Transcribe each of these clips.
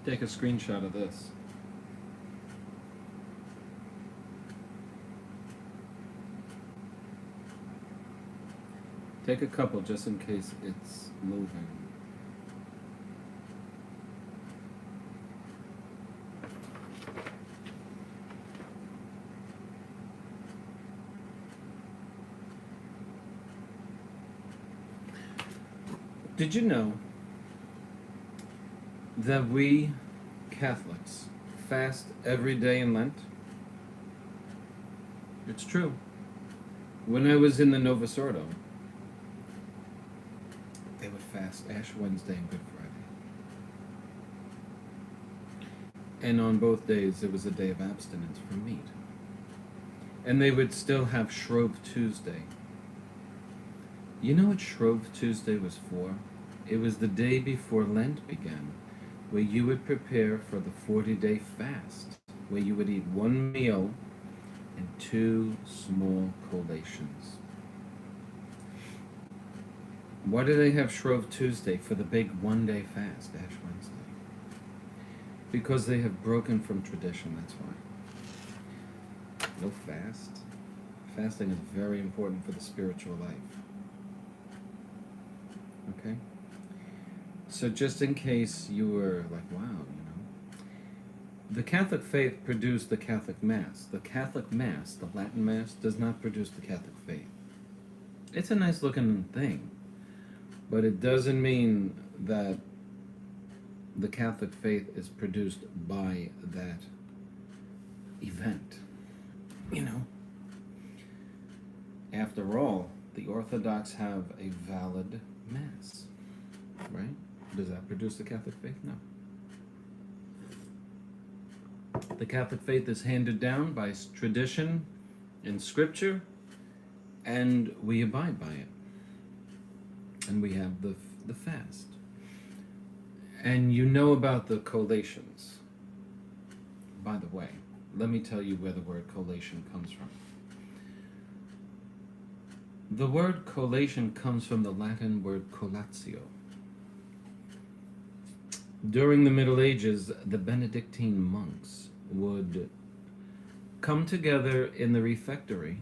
Take a screenshot of this. Take a couple just in case it's moving. Did you know that we Catholics fast every day in Lent? It's true. When I was in the Novus Ordo, they would fast Ash Wednesday and Good Friday. And on both days, it was a day of abstinence from meat. And they would still have Shrove Tuesday. You know what Shrove Tuesday was for? It was the day before Lent began, where you would prepare for the 40-day fast, where you would eat one meal and 2 small collations. Why do they have Shrove Tuesday for the big one-day fast, Ash Wednesday? Because they have broken from tradition, that's why. No fast. Fasting is very important for the spiritual life. Okay? So just in case you were like, wow, you know, the Catholic faith produced the Catholic Mass. The Catholic Mass, the Latin Mass, does not produce the Catholic faith. It's a nice looking thing, but it doesn't mean that the Catholic faith is produced by that event. You know, after all, the Orthodox have a valid Mass, right? Does that produce the Catholic faith? No. The Catholic faith is handed down by tradition and scripture, and we abide by it. And we have the fast. And you know about the collations. By the way, let me tell you where the word collation comes from. The word collation comes from the Latin word collatio. During the Middle Ages, the Benedictine monks would come together in the refectory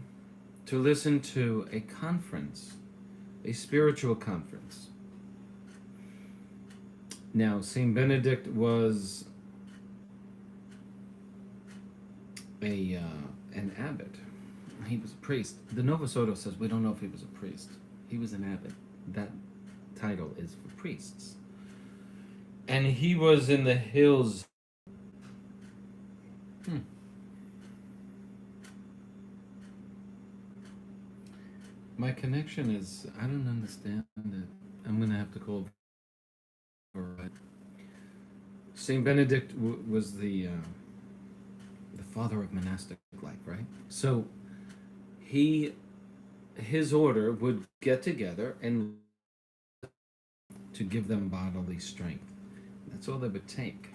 to listen to a conference, a spiritual conference. Now, Saint Benedict was an abbot. He was a priest. The Novus Ordo says we don't know if he was a priest. He was an abbot. That title is for priests. And he was in the hills. My connection is, I don't understand it. I'm going to have to call. Saint Benedict was the father of monastic life, right? So his order would get together and to give them bodily strength. That's all they would take.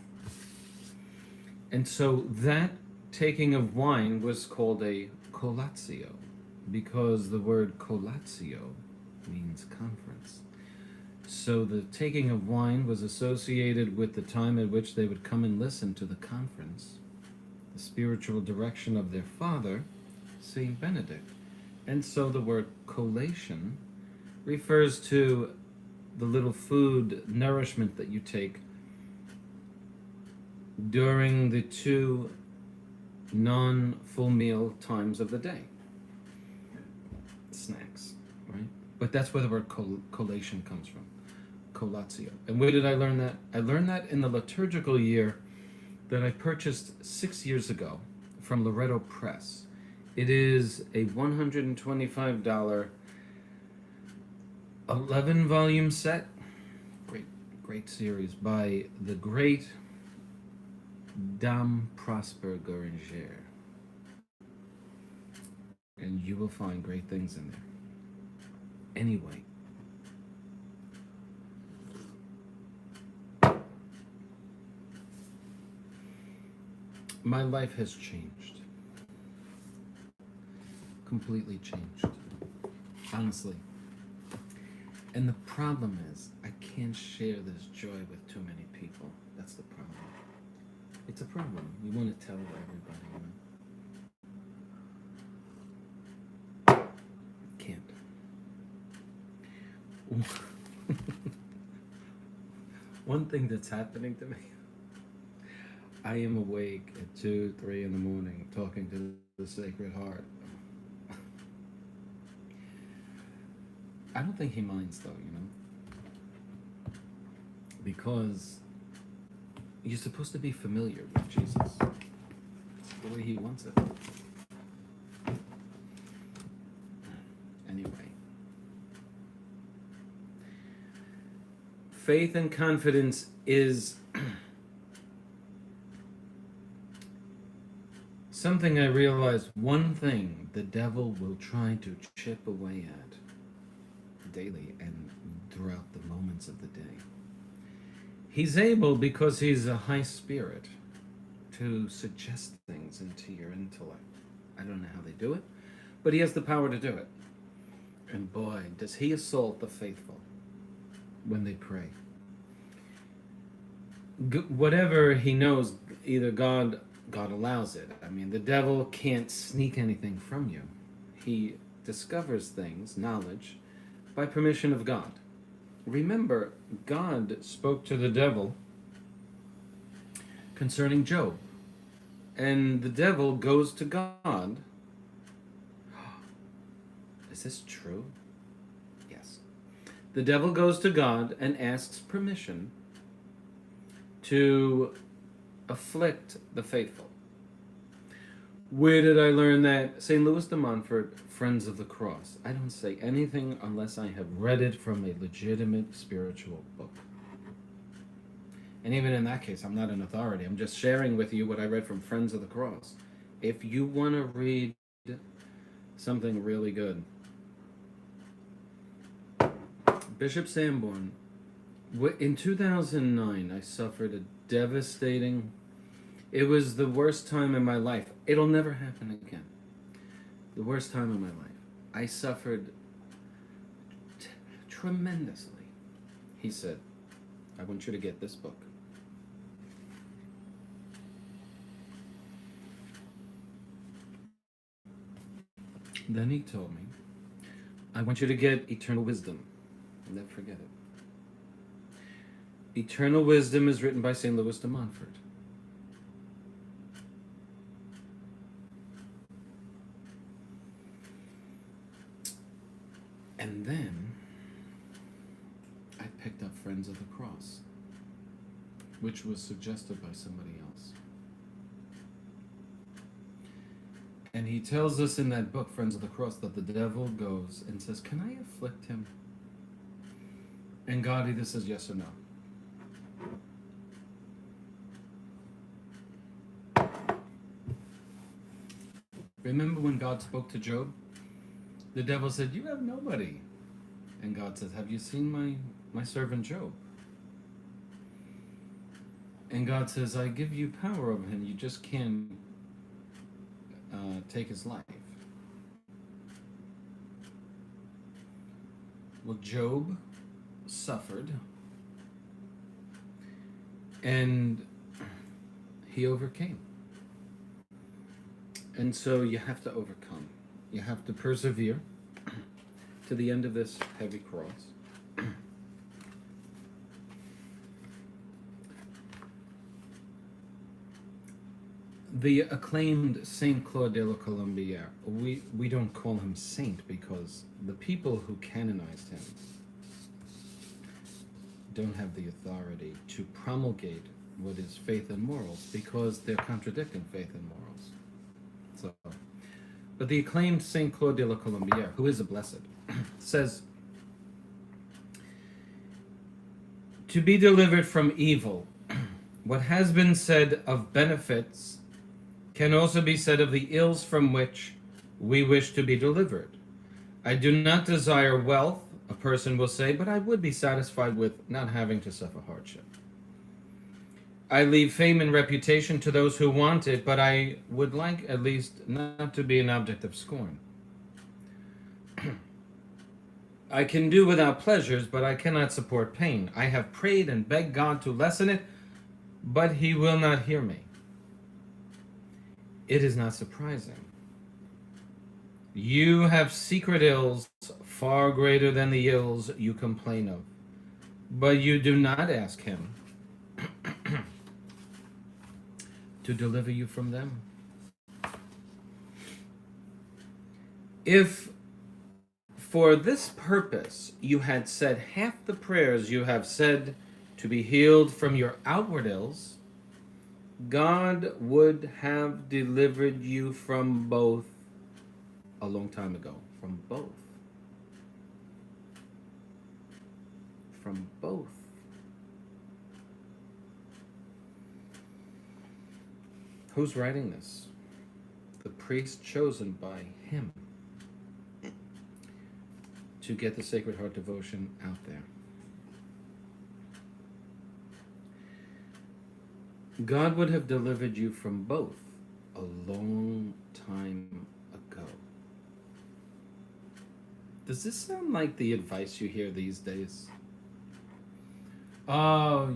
And so that taking of wine was called a collatio, because the word collatio means conference. So the taking of wine was associated with the time at which they would come and listen to the conference, the spiritual direction of their father, Saint Benedict. And so the word collation refers to the little food nourishment that you take during the 2 non-full meal times of the day. Snacks, right? But that's where the word collation comes from. Collatio. And where did I learn that? I learned that in the liturgical year that I purchased 6 years ago from Loretto Press. It is a $125 11-volume set. Great series by the great Dame Prosper Goringer. And you will find great things in there. Anyway. My life has changed. Completely changed. Honestly. And the problem is, I can't share this joy with too many people. That's the problem. It's a problem. You want to tell everybody, Can't. One thing that's happening to me, I am awake at 2, 3 in the morning talking to the Sacred Heart. I don't think he minds though, because you're supposed to be familiar with Jesus. It's the way he wants it. Anyway. Faith and confidence is something I realized, one thing the devil will try to chip away at daily and throughout the moments of the day. He's able, because he's a high spirit, to suggest things into your intellect. I don't know how they do it, but he has the power to do it. And boy, does he assault the faithful when they pray. Whatever he knows, either God allows it. I mean, the devil can't sneak anything from you. He discovers things, knowledge, by permission of God. Remember, God spoke to the devil concerning Job. And the devil goes to God. Is this true? Yes. The devil goes to God and asks permission to afflict the faithful. Where did I learn that? St. Louis de Montfort, Friends of the Cross. I don't say anything unless I have read it from a legitimate spiritual book. And even in that case, I'm not an authority. I'm just sharing with you what I read from Friends of the Cross. If you want to read something really good, Bishop Sanborn, in 2009, I suffered a devastating... It was the worst time in my life. It'll never happen again. The worst time in my life. I suffered tremendously. He said, I want you to get this book. Then he told me, I want you to get Eternal Wisdom. I'll never forget it. Eternal Wisdom is written by St. Louis de Montfort. And then I picked up Friends of the Cross, which was suggested by somebody else. And he tells us in that book, Friends of the Cross, that the devil goes and says, can I afflict him? And God either says yes or no. Remember when God spoke to Job? The devil said, you have nobody. And God says, have you seen my servant Job? And God says, I give you power over him. You just can't take his life. Well, Job suffered. And he overcame. And so you have to overcome. You have to persevere to the end of this heavy cross. The acclaimed Saint Claude de la Colombière, we don't call him saint because the people who canonized him don't have the authority to promulgate what is faith and morals because they're contradicting faith and morals. So, but the acclaimed Saint Claude de la Colombière, who is a blessed, says, to be delivered from evil, what has been said of benefits can also be said of the ills from which we wish to be delivered. I do not desire wealth, a person will say, but I would be satisfied with not having to suffer hardship. I leave fame and reputation to those who want it, but I would like at least not to be an object of scorn. I can do without pleasures, but I cannot support pain. I have prayed and begged God to lessen it, but he will not hear me. It is not surprising. You have secret ills far greater than the ills you complain of, but you do not ask him to deliver you from them. If for this purpose you had said half the prayers you have said to be healed from your outward ills, God would have delivered you from both a long time ago. From both. From both. Who's writing this? The priest chosen by him to get the Sacred Heart devotion out there. God would have delivered you from both a long time ago. Does this sound like the advice you hear these days? Oh,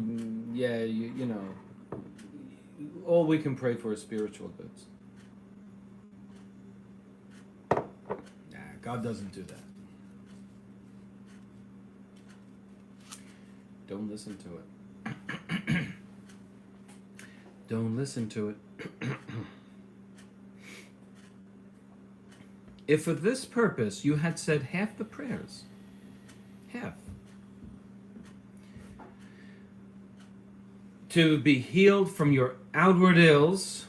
yeah, you know, all we can pray for is spiritual goods. Nah, God doesn't do that. Don't listen to it. Don't listen to it. If for this purpose you had said half the prayers, half, to be healed from your outward ills,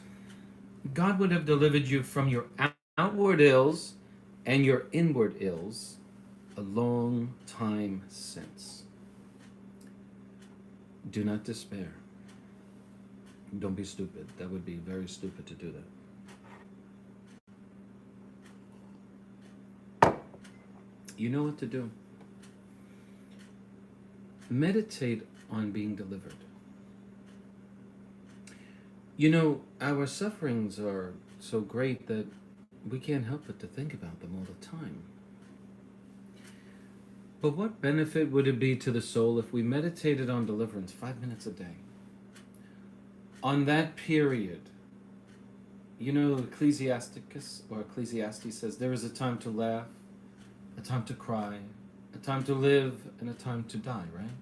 God would have delivered you from your outward ills and your inward ills a long time since. Do not despair. Don't be stupid. That would be very stupid to do that. You know what to do. Meditate on being delivered. You know, our sufferings are so great that we can't help but to think about them all the time. But what benefit would it be to the soul if we meditated on deliverance 5 minutes a day? On that period, you know, Ecclesiastes says there is a time to laugh, a time to cry, a time to live, and a time to die, right?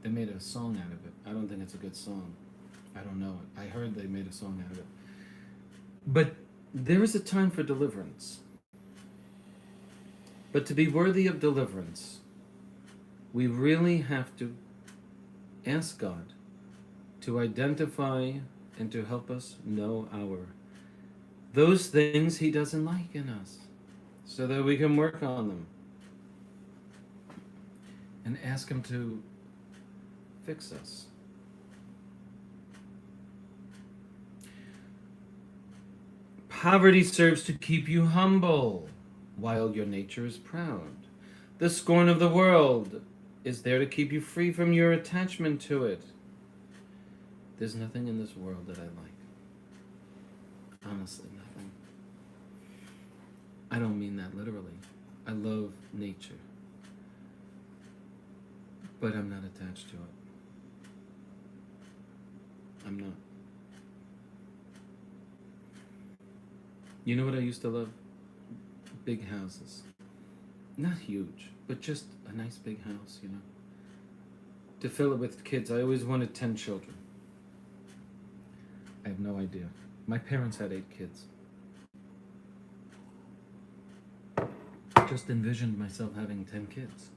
They made a song out of it. I don't think it's a good song. I don't know it. I heard they made a song out of it. But there is a time for deliverance. But to be worthy of deliverance, we really have to ask God to identify and to help us know those things he doesn't like in us, so that we can work on them and ask him to fix us. Poverty serves to keep you humble, while your nature is proud. The scorn of the world is there to keep you free from your attachment to it. There's nothing in this world that I like. Honestly, nothing. I don't mean that literally. I love nature. But I'm not attached to it. I'm not. You know what I used to love? Big houses. Not huge, but just a nice big house, you know. To fill it with kids. I always wanted 10 children. I have no idea. My parents had 8 kids. Just envisioned myself having 10 kids.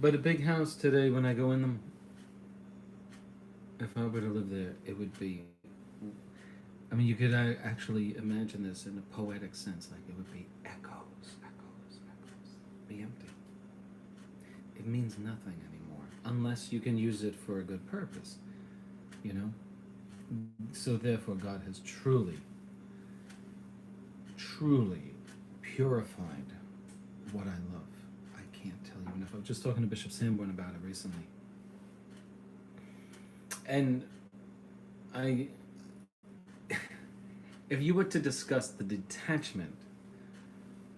But a big house today, when I go in them, if I were to live there, it would be, I mean, you could actually imagine this in a poetic sense, like it would be echoes, echoes, echoes, be empty. It means nothing anymore, unless you can use it for a good purpose, you know? So therefore, God has truly, truly purified what I love. I can't tell you enough. I was just talking to Bishop Sanborn about it recently. And if you were to discuss the detachment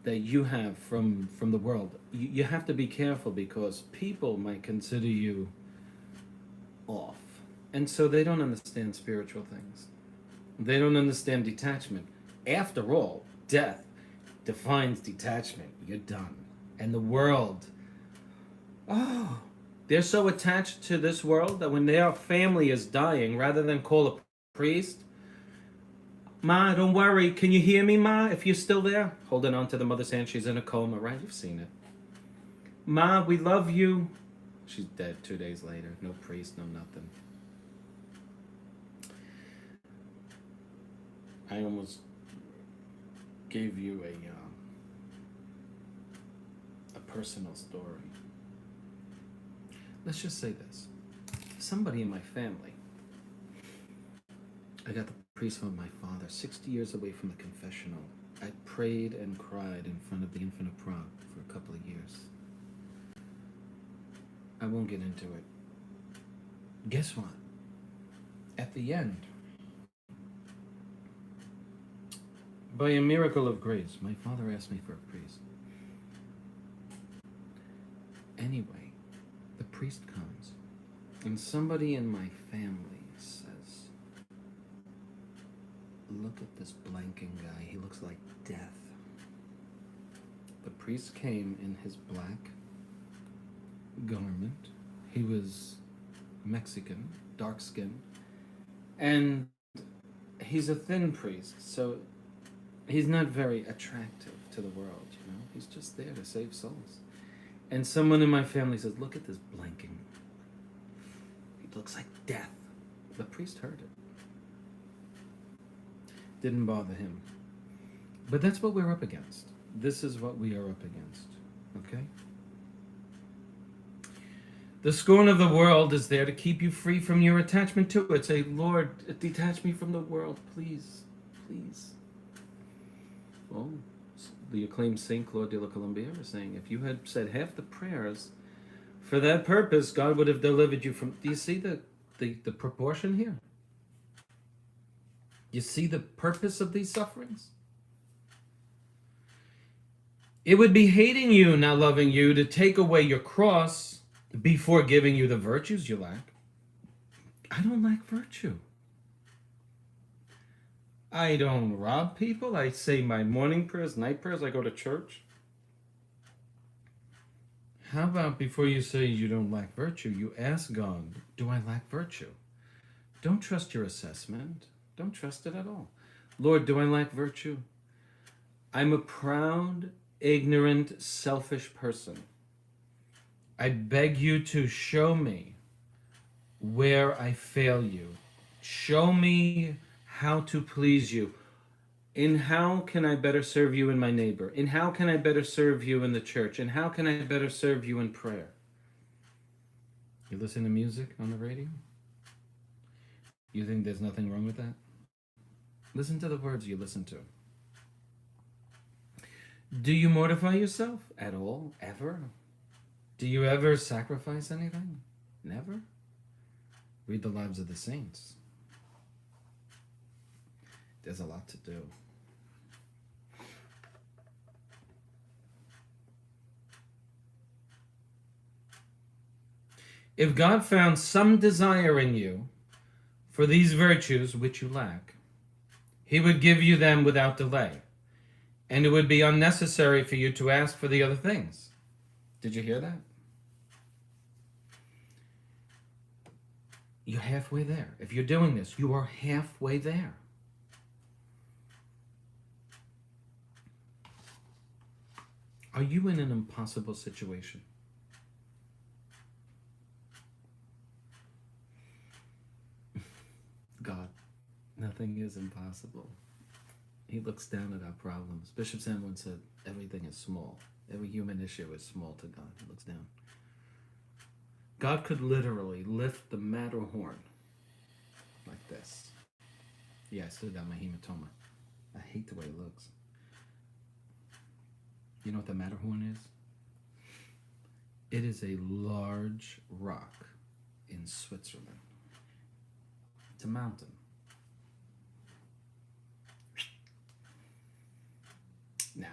that you have from the world, you have to be careful, because people might consider you off. And so they don't understand spiritual things. They don't understand detachment. After all, death defines detachment. You're done. And the world, oh, they're so attached to this world that when their family is dying, rather than call a priest, Ma, don't worry. Can you hear me, Ma? If you're still there, holding on to the mother's hand, she's in a coma, right? You've seen it. Ma, we love you. She's dead 2 days later. No priest, no nothing. I almost gave you a personal story. Let's just say this. Somebody in my family, I got the priest from my father, 60 years away from the confessional. I prayed and cried in front of the infant of Prague for a couple of years. I won't get into it. Guess what? At the end, by a miracle of grace, my father asked me for a priest. Anyway, the priest comes, and somebody in my family says, look at this blanking guy. He looks like death. The priest came in his black garment. He was Mexican, dark skinned, and he's a thin priest, so he's not very attractive to the world, you know? He's just there to save souls. And someone in my family says, look at this blanking. He looks like death. The priest heard it. Didn't bother him. But that's what we're up against. This is what we are up against. Okay? The scorn of the world is there to keep you free from your attachment to it. Say, Lord, detach me from the world, please. Please. Well, the acclaimed Saint Claude de la Colombière is saying, if you had said half the prayers for that purpose, God would have delivered you from... Do you see the proportion here? You see the purpose of these sufferings? It would be hating you, not loving you, to take away your cross before giving you the virtues you lack. I don't lack virtue. I don't rob people. I say my morning prayers, night prayers. I go to church. How about before you say you don't lack virtue, you ask God, do I lack virtue? Don't trust your assessment. Don't trust it at all. Lord, do I lack virtue? I'm a proud, ignorant, selfish person. I beg you to show me where I fail you. Show me how to please you. In how can I better serve you in my neighbor? In how can I better serve you in the church? And how can I better serve you in prayer? You listen to music on the radio? You think there's nothing wrong with that? Listen to the words you listen to. Do you mortify yourself at all? Ever? Do you ever sacrifice anything? Never? Read the lives of the saints. There's a lot to do. If God found some desire in you for these virtues which you lack, he would give you them without delay, and it would be unnecessary for you to ask for the other things. Did you hear that? You're halfway there. If you're doing this, you are halfway there. Are you in an impossible situation? God, nothing is impossible. He looks down at our problems. Bishop Sam once said, everything is small. Every human issue is small to God. He looks down. God could literally lift the Matterhorn like this. Yeah, I still got my hematoma. I hate the way it looks. You know what the Matterhorn is? It is a large rock in Switzerland. It's a mountain. Now,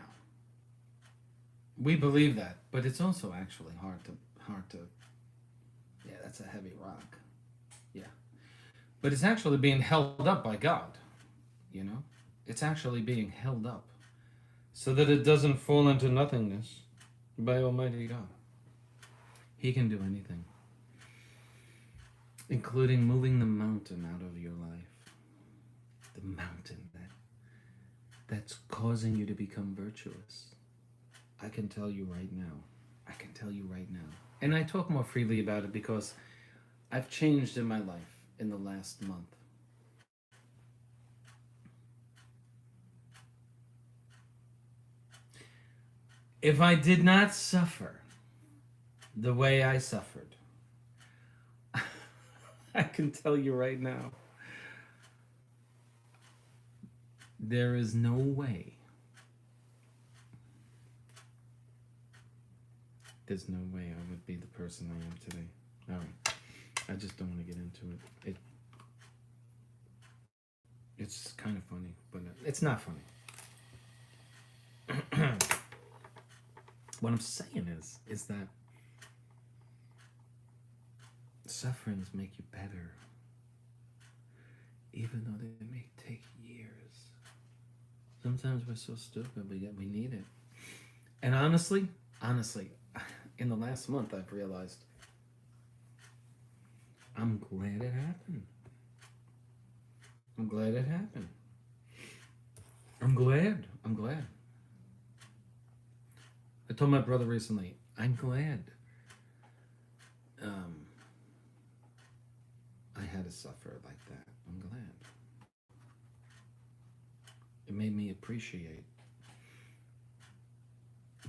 we believe that, but it's also actually hard to. Yeah, that's a heavy rock. Yeah. But it's actually being held up by God, you know? It's actually being held up so that it doesn't fall into nothingness by Almighty God. He can do anything, including moving the mountain out of your life. The mountain that's causing you to become virtuous. I can tell you right now. I can tell you right now. And I talk more freely about it because I've changed in my life in the last month. If I did not suffer the way I suffered, I can tell you right now, there is no way. There's no way I would be the person I am today. All right. I just don't want to get into it. It's kind of funny, but it's not funny. What I'm saying is that sufferings make you better, even though they may take years. Sometimes we're so stupid, but yet we need it. And honestly, in the last month, I've realized I'm glad it happened. I'm glad it happened. I'm glad. I told my brother recently, I'm glad I had to suffer like that. I'm glad. It made me appreciate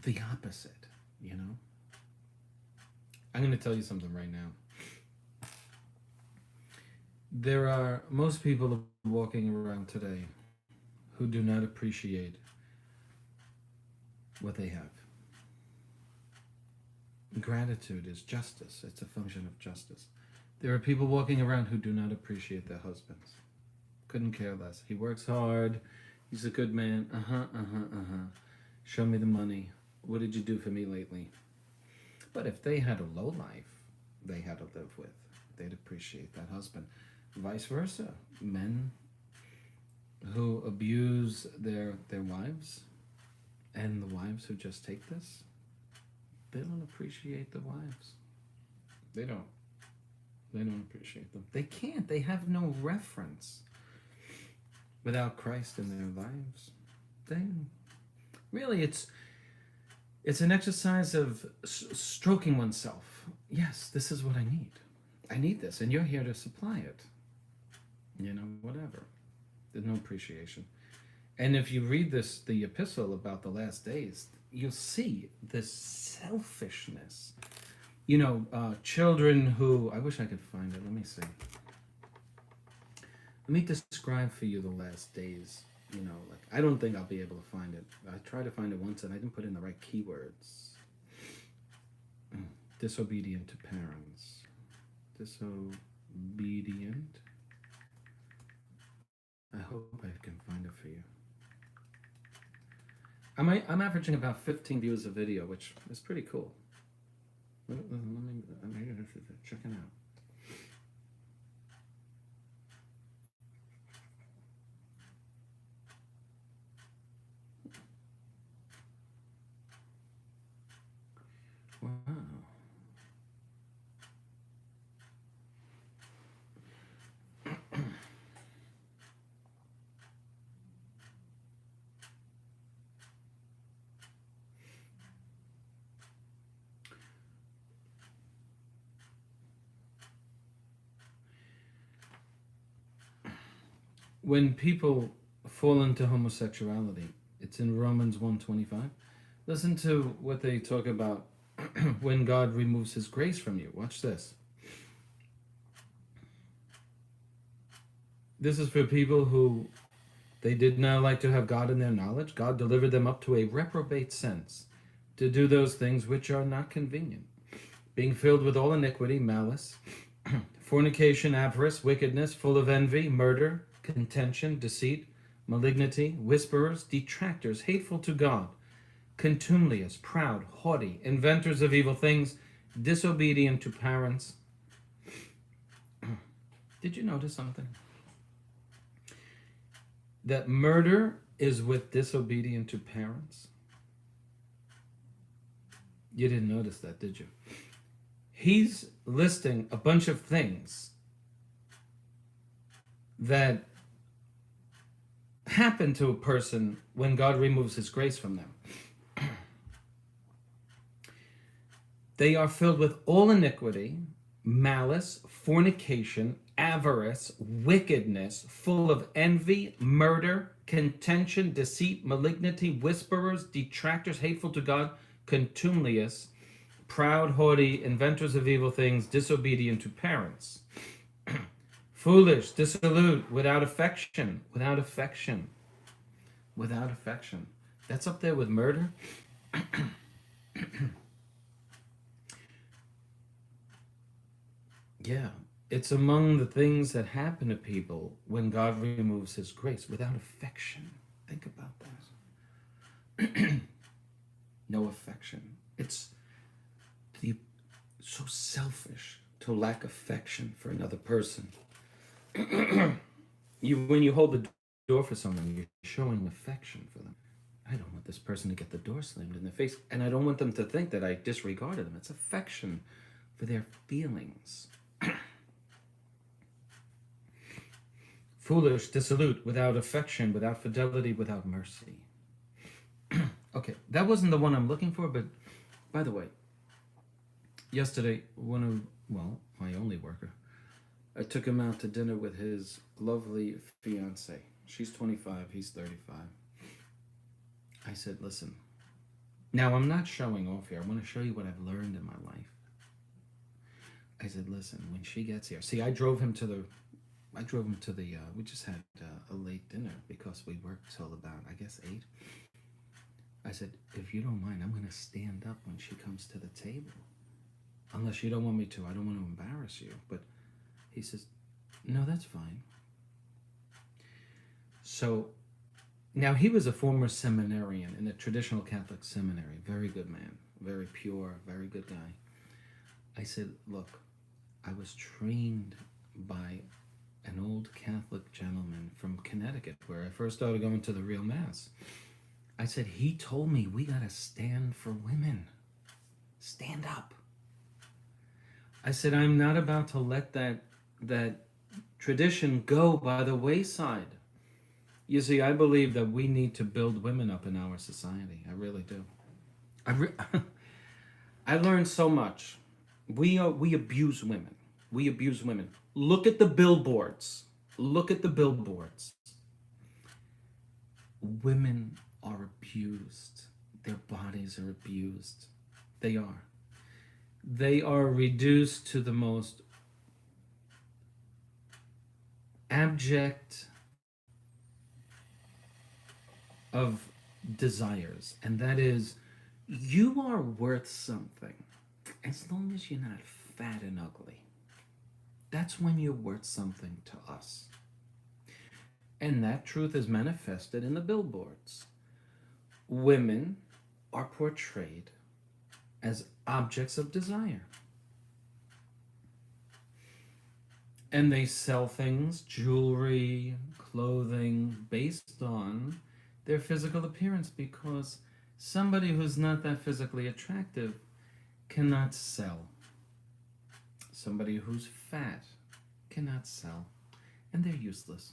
the opposite, you know? I'm going to tell you something right now. There are most people walking around today who do not appreciate what they have. Gratitude is justice. It's a function of justice. There are people walking around who do not appreciate their husbands. Couldn't care less. He works hard. He's a good man. Show me the money. What did you do for me lately? But if they had a low life they had to live with, they'd appreciate that husband. Vice versa. Men who abuse their wives and the wives who just take this, they don't appreciate the wives. They don't appreciate them. They can't. They have no reference without Christ in their lives. Really, it's an exercise of stroking oneself. Yes, this is what I need. I need this, and you're here to supply it. You know, whatever. There's no appreciation. And if you read the epistle about the last days, you'll see this selfishness. You know, children who, I wish I could find it. Let me see. Let me describe for you the last days. You know, like, I don't think I'll be able to find it. I tried to find it once and I didn't put in the right keywords. Disobedient to parents. Disobedient. I hope I can find it for you. I'm averaging about 15 views a video, which is pretty cool. Let me check it out. Wow. When people fall into homosexuality, it's in Romans 1:25. Listen to what they talk about when God removes his grace from you. Watch this. This is for people who they did not like to have God in their knowledge. God delivered them up to a reprobate sense to do those things which are not convenient, being filled with all iniquity, malice, fornication, avarice, wickedness, full of envy, murder, contention, deceit, malignity, whisperers, detractors, hateful to God, contumelious, proud, haughty, inventors of evil things, disobedient to parents, Did you notice something? That murder is with disobedient to parents? You didn't notice that, did you? He's listing a bunch of things that happen to a person when God removes his grace from them. They are filled with all iniquity, malice, fornication, avarice, wickedness, full of envy, murder, contention, deceit, malignity, whisperers, detractors, hateful to God, contumelious, proud, haughty, inventors of evil things, disobedient to parents, foolish, dissolute, without affection, without affection, without affection. That's up there with murder. Yeah, it's among the things that happen to people when God removes his grace, without affection. Think about that. No affection. It's the, so selfish to lack affection for another person. When you hold the door for someone, you're showing affection for them. I don't want this person to get the door slammed in their face, and I don't want them to think that I disregarded them. It's affection for their feelings. Foolish, dissolute, without affection, without fidelity, without mercy. Okay, that wasn't the one I'm looking for, but by the way, yesterday, my only worker, I took him out to dinner with his lovely fiancée. She's 25, he's 35. I said, listen, now I'm not showing off here. I want to show you what I've learned in my life. I said, listen, when she gets here, see, I drove him to the, we just had a late dinner because we worked till about, I guess, 8. I said, if you don't mind, I'm going to stand up when she comes to the table. Unless you don't want me to, I don't want to embarrass you. But he says, no, that's fine. So now he was a former seminarian in a traditional Catholic seminary. Very good man, very pure, very good guy. I said, look, I was trained by an old Catholic gentleman from Connecticut where I first started going to the real Mass. I said, he told me we got to stand for women. Stand up. I said, I'm not about to let that tradition go by the wayside. You see, I believe that we need to build women up in our society. I really do. I learned so much. We abuse women. We abuse women. Look at the billboards. Look at the billboards. Women are abused. Their bodies are abused. They are. They are reduced to the most abject of desires, and that is, you are worth something as long as you're not fat and ugly. That's when you're worth something to us. And that truth is manifested in the billboards. Women are portrayed as objects of desire. And they sell things, jewelry, clothing, based on their physical appearance, because somebody who's not that physically attractive cannot sell. Somebody who's fat cannot sell, and they're useless.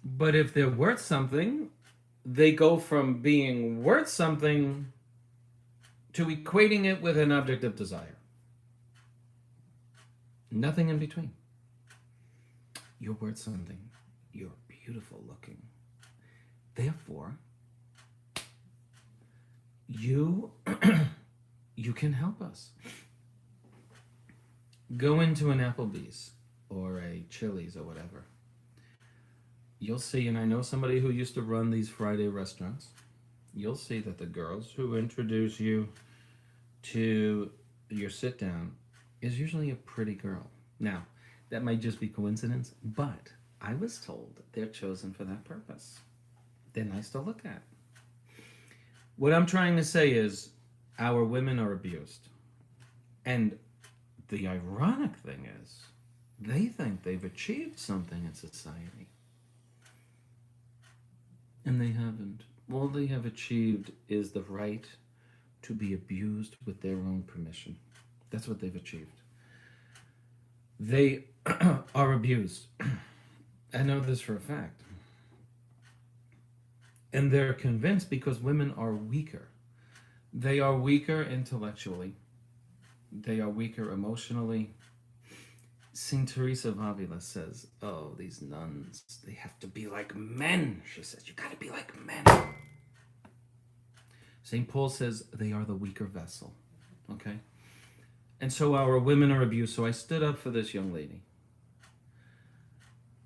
But if they're worth something, they go from being worth something to equating it with an object of desire. Nothing in between. You're worth something. You're beautiful looking. Therefore, you can help us. Go into an Applebee's or a Chili's or whatever. You'll see, and I know somebody who used to run these Friday restaurants, you'll see that the girls who introduce you to your sit down is usually a pretty girl. Now, that might just be coincidence, but I was told they're chosen for that purpose. They're nice to look at. What I'm trying to say is, our women are abused. And the ironic thing is, They think they've achieved something in society, and they haven't. All they have achieved is the right to be abused with their own permission. That's what they've achieved. They are abused. I know this for a fact. And they're convinced because women are weaker. They are weaker intellectually. They are weaker emotionally. St. Teresa of Avila says, oh, these nuns, they have to be like men. She says, you gotta be like men. St. Paul says they are the weaker vessel. Okay? And so our women are abused. So I stood up for this young lady.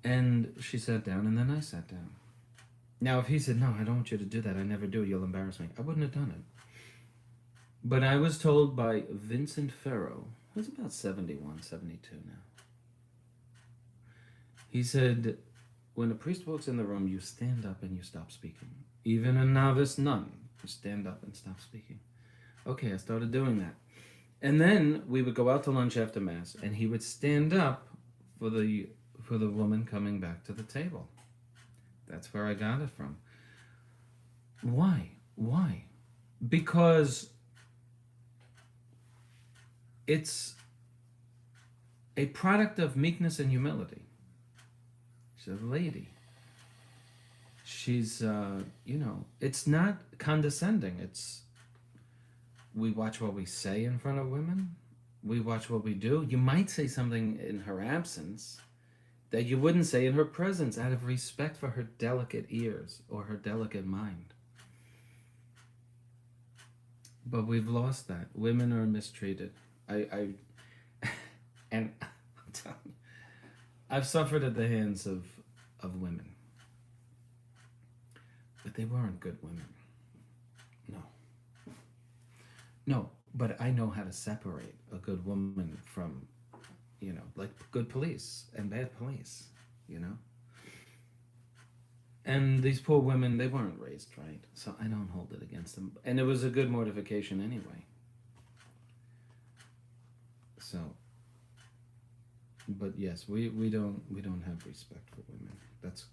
And she sat down, and then I sat down. Now, if he said, no, I don't want you to do that, I never do, you'll embarrass me, I wouldn't have done it. But I was told by Vincent Ferro, who's about 71, 72 now. He said, when a priest walks in the room, you stand up and you stop speaking. Even a novice nun, you stand up and stop speaking. Okay, I started doing that. And then we would go out to lunch after Mass, and he would stand up for the woman coming back to the table. That's where I got it from. Why? Why? Because it's a product of meekness and humility. She's a lady. She's, it's not condescending. It's, we watch what we say in front of women. We watch what we do. You might say something in her absence that you wouldn't say in her presence out of respect for her delicate ears or her delicate mind. But we've lost that. Women are mistreated. And I'm telling you, I've suffered at the hands of women. But they weren't good women. No, but I know how to separate a good woman from, like good police and bad police, And these poor women, they weren't raised right, so I don't hold it against them. And it was a good mortification anyway. So, but yes, we don't have respect for women. That's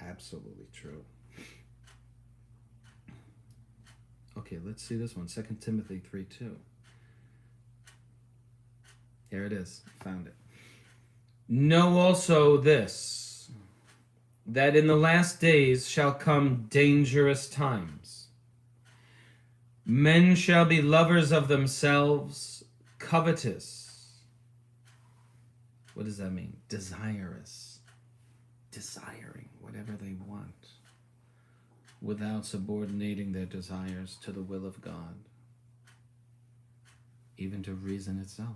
absolutely true. Okay, let's see this one. 2 Timothy 3:2. Here it is. Found it. Know also this, that in the last days shall come dangerous times. Men shall be lovers of themselves, covetous. What does that mean? Desirous. Desiring whatever they want, without subordinating their desires to the will of God, even to reason itself.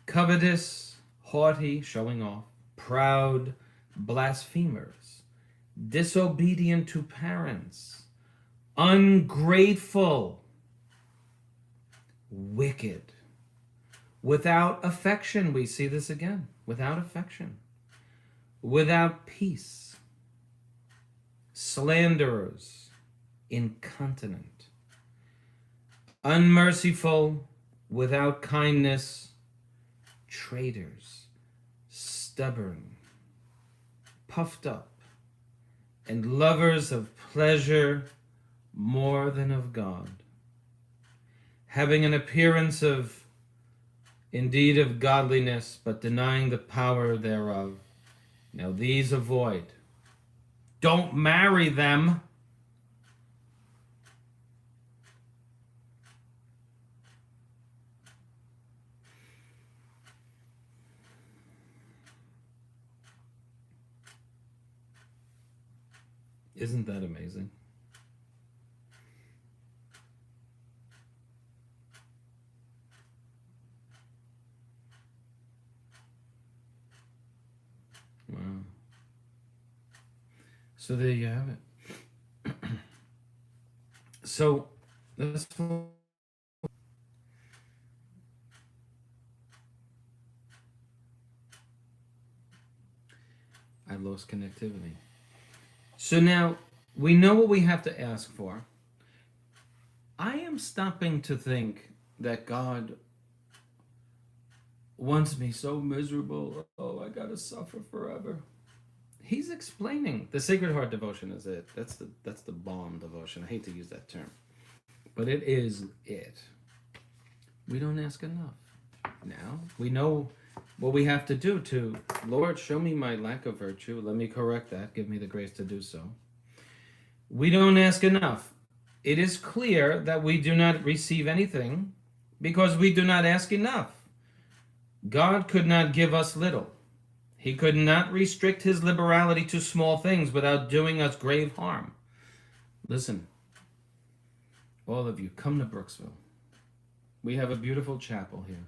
Covetous, haughty, showing off, proud, blasphemers, disobedient to parents, ungrateful, wicked, without affection. We see this again. Without affection, without peace, slanderers, incontinent, unmerciful, without kindness, traitors, stubborn, puffed up, and lovers of pleasure more than of God, having an appearance of, indeed, of godliness, but denying the power thereof. Now these avoid. Don't marry them. Isn't that amazing? Wow. So there you have it. So that's I lost connectivity. So now we know what we have to ask for. I am stopping to think that God wants me so miserable. Oh, I gotta suffer forever. He's explaining. The Sacred Heart devotion is it. That's the bomb devotion. I hate to use that term, but it is it. We don't ask enough. Now we know what we have to do to, Lord, show me my lack of virtue. Let me correct that. Give me the grace to do so. We don't ask enough. It is clear that we do not receive anything because we do not ask enough. God could not give us little. He could not restrict his liberality to small things without doing us grave harm. Listen, all of you, come to Brooksville. We have a beautiful chapel here.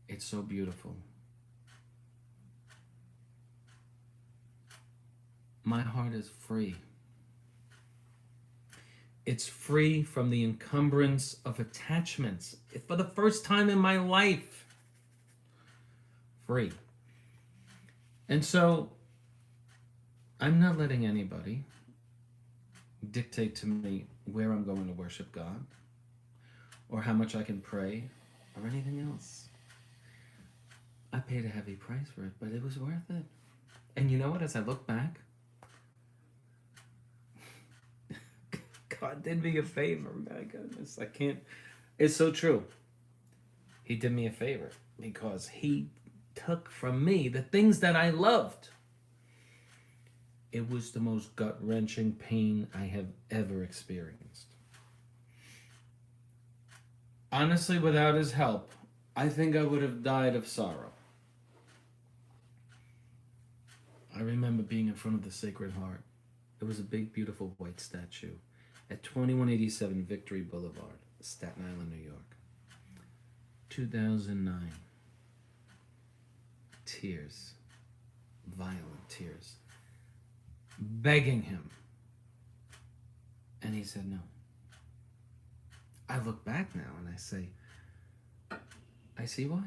It's so beautiful. My heart is free. It's free from the encumbrance of attachments. For the first time in my life, free. And so, I'm not letting anybody dictate to me where I'm going to worship God, or how much I can pray, or anything else. I paid a heavy price for it, but it was worth it. And you know what? As I look back, God did me a favor. My goodness, I can't. It's so true. He did me a favor because he took from me the things that I loved. It was the most gut-wrenching pain I have ever experienced. Honestly, without his help, I think I would have died of sorrow. I remember being in front of the Sacred Heart. It was a big, beautiful white statue at 2187 Victory Boulevard, Staten Island, New York. 2009. Tears. Violent tears. Begging him. And he said no. I look back now and I say, I see why.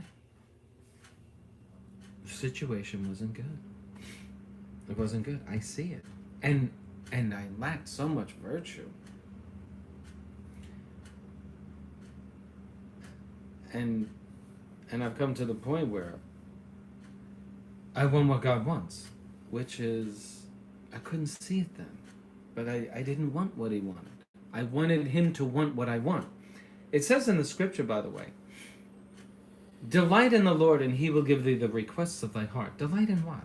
The situation wasn't good. It wasn't good. I see it. And I lacked so much virtue. And I've come to the point where I want what God wants, which is, I couldn't see it then, but I didn't want what he wanted. I wanted him to want what I want. It says in the scripture, by the way, delight in the Lord and he will give thee the requests of thy heart. Delight in what?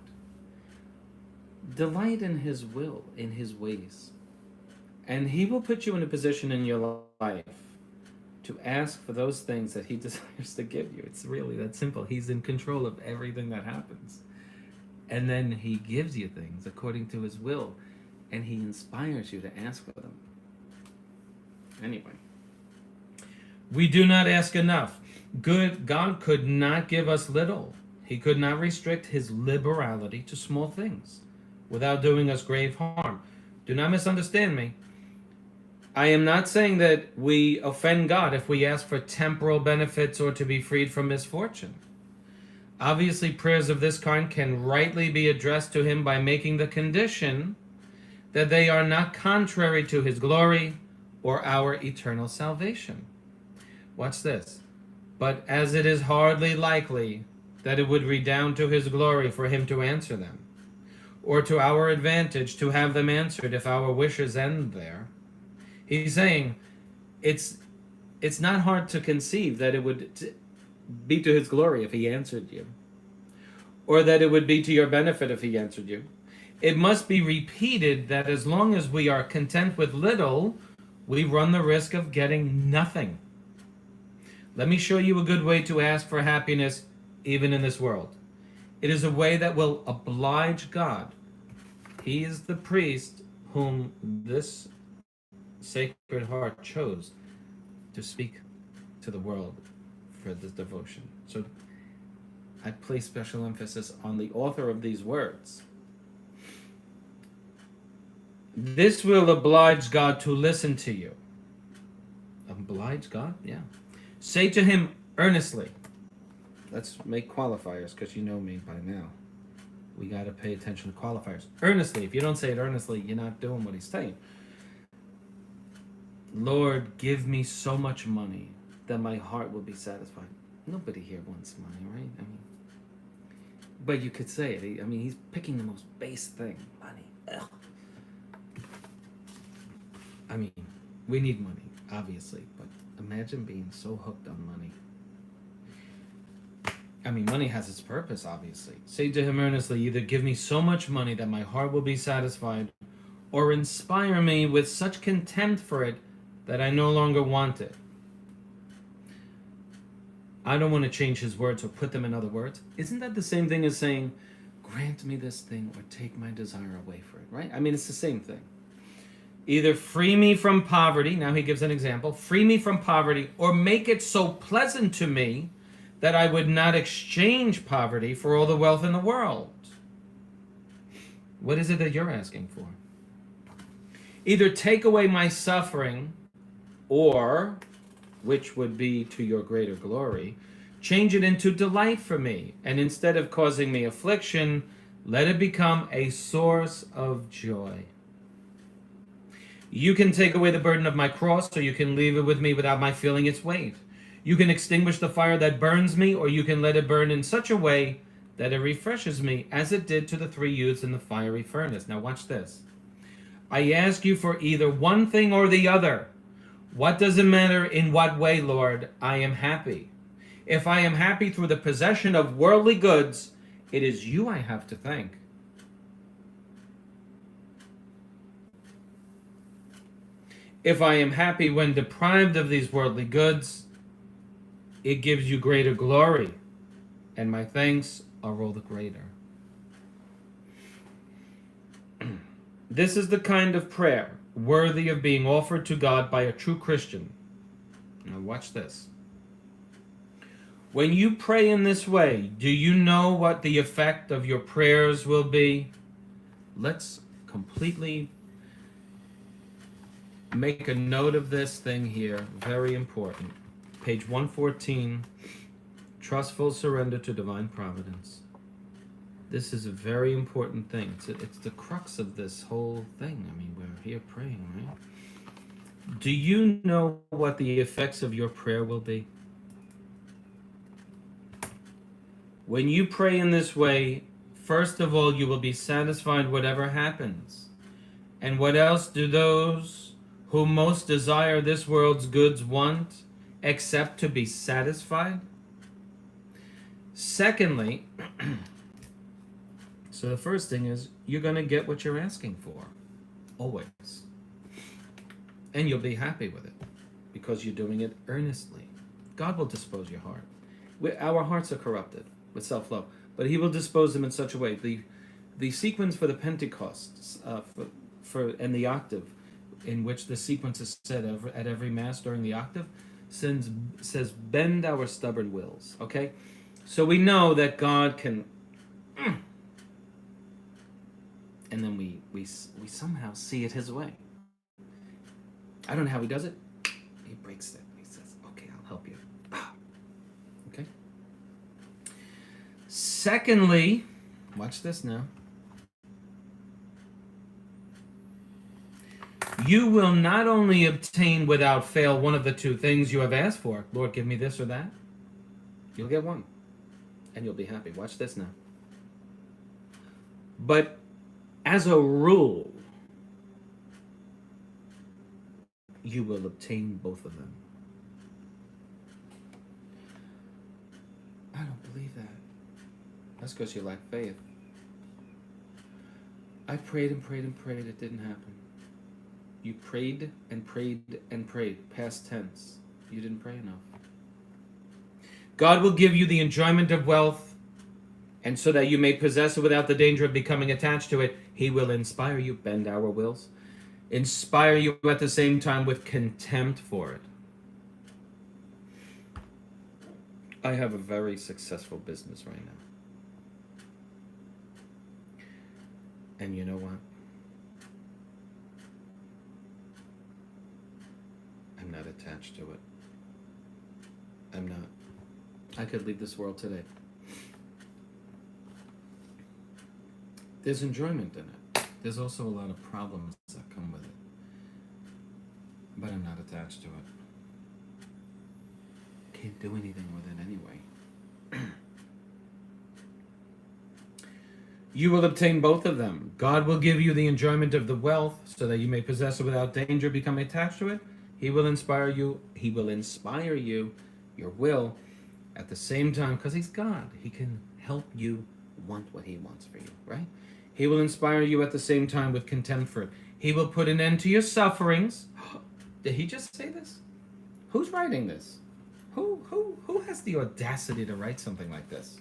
Delight in his will, in his ways. And he will put you in a position in your life to ask for those things that he desires to give you. It's really that simple. He's in control of everything that happens. And then he gives you things according to his will. And he inspires you to ask for them. Anyway. We do not ask enough. God could not give us little. He could not restrict his liberality to small things without doing us grave harm. Do not misunderstand me. I am not saying that we offend God if we ask for temporal benefits or to be freed from misfortune. Obviously, prayers of this kind can rightly be addressed to him by making the condition that they are not contrary to his glory or our eternal salvation. Watch this. But as it is hardly likely that it would redound to his glory for him to answer them, or to our advantage to have them answered if our wishes end there, he's saying it's not hard to conceive that it would be to his glory if he answered you, or that it would be to your benefit if he answered you. It must be repeated that as long as we are content with little, we run the risk of getting nothing. Let me show you a good way to ask for happiness even in this world. It is a way that will oblige God. He is the priest whom this Sacred Heart chose to speak to the world for this devotion. So I place special emphasis on the author of these words. This will oblige God to listen to you. Oblige God? Yeah. Say to him earnestly. Let's make qualifiers because you know me by now. We got to pay attention to qualifiers. Earnestly. If you don't say it earnestly, you're not doing what he's saying. Lord, give me so much money that my heart will be satisfied. Nobody here wants money, right? I mean, but you could say it. I mean, he's picking the most base thing, money. Ugh. I mean, we need money, obviously, but imagine being so hooked on money. I mean, money has its purpose, obviously. Say to him earnestly, either give me so much money that my heart will be satisfied, or inspire me with such contempt for it that I no longer want it. I don't want to change his words or put them in other words. Isn't that the same thing as saying, grant me this thing or take my desire away for it, right? I mean, it's the same thing. Either free me from poverty, now he gives an example, free me from poverty, or make it so pleasant to me that I would not exchange poverty for all the wealth in the world. What is it that you're asking for? Either take away my suffering, or, which would be to your greater glory, change it into delight for me, and instead of causing me affliction, let it become a source of joy. You can take away the burden of my cross, or you can leave it with me without my feeling its weight. You can extinguish the fire that burns me, or you can let it burn in such a way that it refreshes me, as it did to the 3 youths in the fiery furnace. Now watch this. I ask you for either one thing or the other. What does it matter in what way, Lord? I am happy. If I am happy through the possession of worldly goods, it is you I have to thank. If I am happy when deprived of these worldly goods, it gives you greater glory, and my thanks are all the greater. This is the kind of prayer worthy of being offered to God by a true Christian. Now watch this. When you pray in this way, do you know what the effect of your prayers will be? Let's completely make a note of this thing here. Very important. Page 114, trustful surrender to divine providence. This is a very important thing. It's the crux of this whole thing. I mean, we're here praying, right? Do you know what the effects of your prayer will be? When you pray in this way, first of all, you will be satisfied whatever happens. And what else do those who most desire this world's goods want except to be satisfied? Secondly, so the first thing is you're going to get what you're asking for, always. And you'll be happy with it because you're doing it earnestly. God will dispose your heart. Our hearts are corrupted with self-love, but he will dispose them in such a way. The sequence for the Pentecost and the octave, in which the sequence is said at every Mass during the octave, says, bend our stubborn wills, okay? So we know that God can... And then we somehow see it his way. I don't know how he does it. He breaks it. He says, okay, I'll help you. Okay? Secondly, watch this now. You will not only obtain without fail one of the two things you have asked for. Lord, give me this or that. You'll get one. And you'll be happy. Watch this now. But as a rule, you will obtain both of them. I don't believe that. That's because you lack faith. I prayed and prayed and prayed. It didn't happen. You prayed and prayed and prayed. Past tense. You didn't pray enough. God will give you the enjoyment of wealth, and so that you may possess it without the danger of becoming attached to it, he will inspire you, bend our wills, inspire you at the same time with contempt for it. I have a very successful business right now. And you know what? I'm not attached to it. I'm not. I could leave this world today. There's enjoyment in it. There's also a lot of problems that come with it. But I'm not attached to it. can't do anything with it anyway. You will obtain both of them. God will give you the enjoyment of the wealth so that you may possess it without danger, become attached to it. He will inspire you. He will inspire you, your will, at the same time, because he's God. He can help you want what he wants for you, right? He will inspire you at the same time with contempt for it. He will put an end to your sufferings. Did he just say this? Who's writing this? Who has the audacity to write something like this?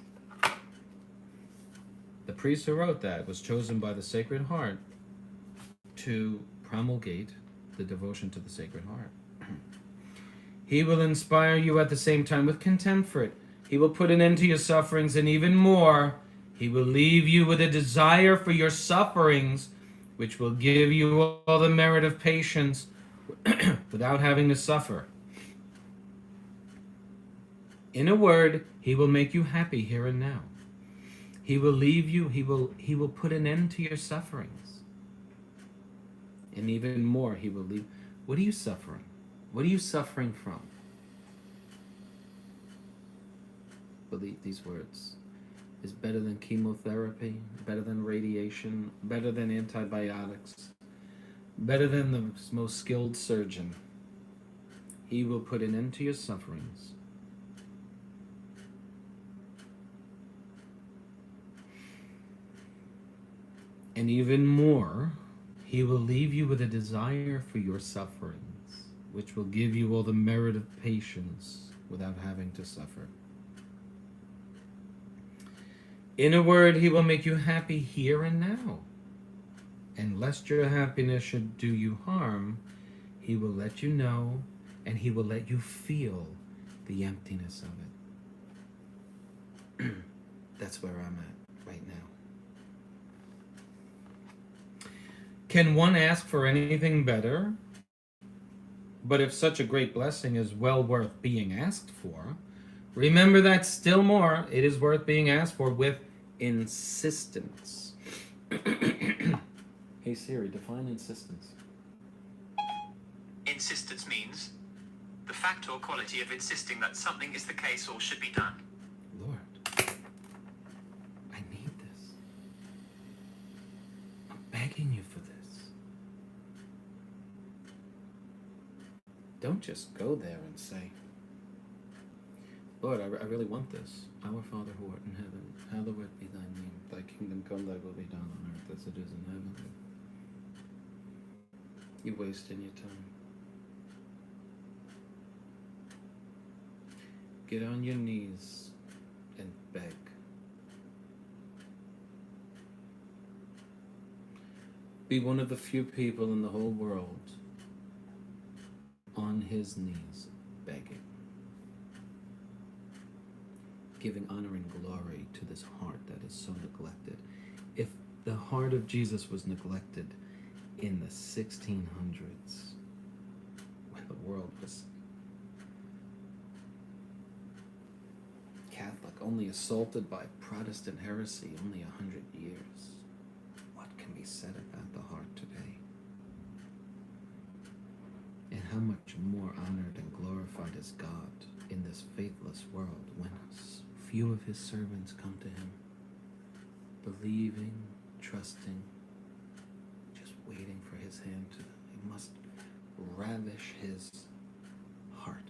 The priest who wrote that was chosen by the Sacred Heart to promulgate the devotion to the Sacred Heart. He will inspire you at the same time with contempt for it. He will put an end to your sufferings, and even more, he will leave you with a desire for your sufferings, which will give you all the merit of patience without having to suffer. In a word, he will make you happy here and now. He will leave you, he will put an end to your sufferings. And even more, he will leave. What are you suffering? What are you suffering from? Believe these words. Is better than chemotherapy, better than radiation, better than antibiotics, better than the most skilled surgeon. He will put an end to your sufferings. And even more, he will leave you with a desire for your sufferings, which will give you all the merit of patience without having to suffer. In a word, he will make you happy here and now. And lest your happiness should do you harm, he will let you know and he will let you feel the emptiness of it. That's where I'm at right now. Can one ask for anything better? But if such a great blessing is well worth being asked for, remember that still more, it is worth being asked for with insistence. Hey Siri, define insistence. Insistence means the fact or quality of insisting that something is the case or should be done. Lord, I need this. I'm begging you for this. Don't just go there and say, Lord, I really want this. Our Father who art in heaven, hallowed be thy name. Thy kingdom come, thy will be done on earth as it is in heaven. You're wasting your time. Get on your knees and beg. Be one of the few people in the whole world on his knees begging, giving honor and glory to this heart that is so neglected. If the heart of Jesus was neglected in the 1600s, when the world was Catholic, only assaulted by Protestant heresy only 100 years, what can be said about the heart today? And how much more honored and glorified is God in this faithless world when few of his servants come to him, believing, trusting, just waiting for his hand to, it must ravish his heart.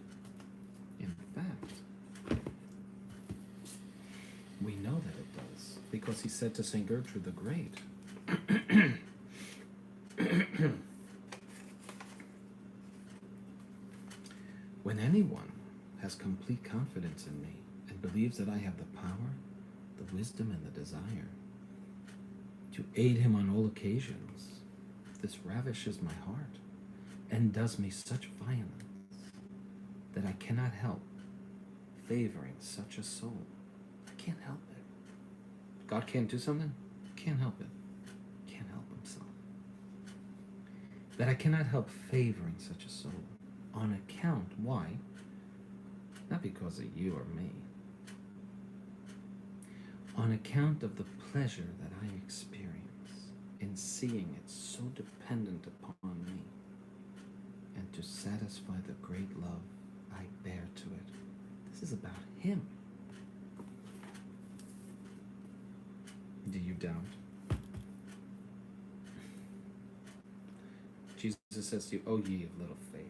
In fact, we know that it does, because he said to St. Gertrude the Great, when anyone has complete confidence in me and believes that I have the power, the wisdom, and the desire to aid him on all occasions, this ravishes my heart and does me such violence that I cannot help favoring such a soul. I can't help it. God can't do something? Can't help it. Can't help himself. That I cannot help favoring such a soul on account, why? Not because of you or me. On account of the pleasure that I experience in seeing it so dependent upon me, and to satisfy the great love I bear to it, This is about him. Do you doubt? Jesus says to you, "O ye of little faith."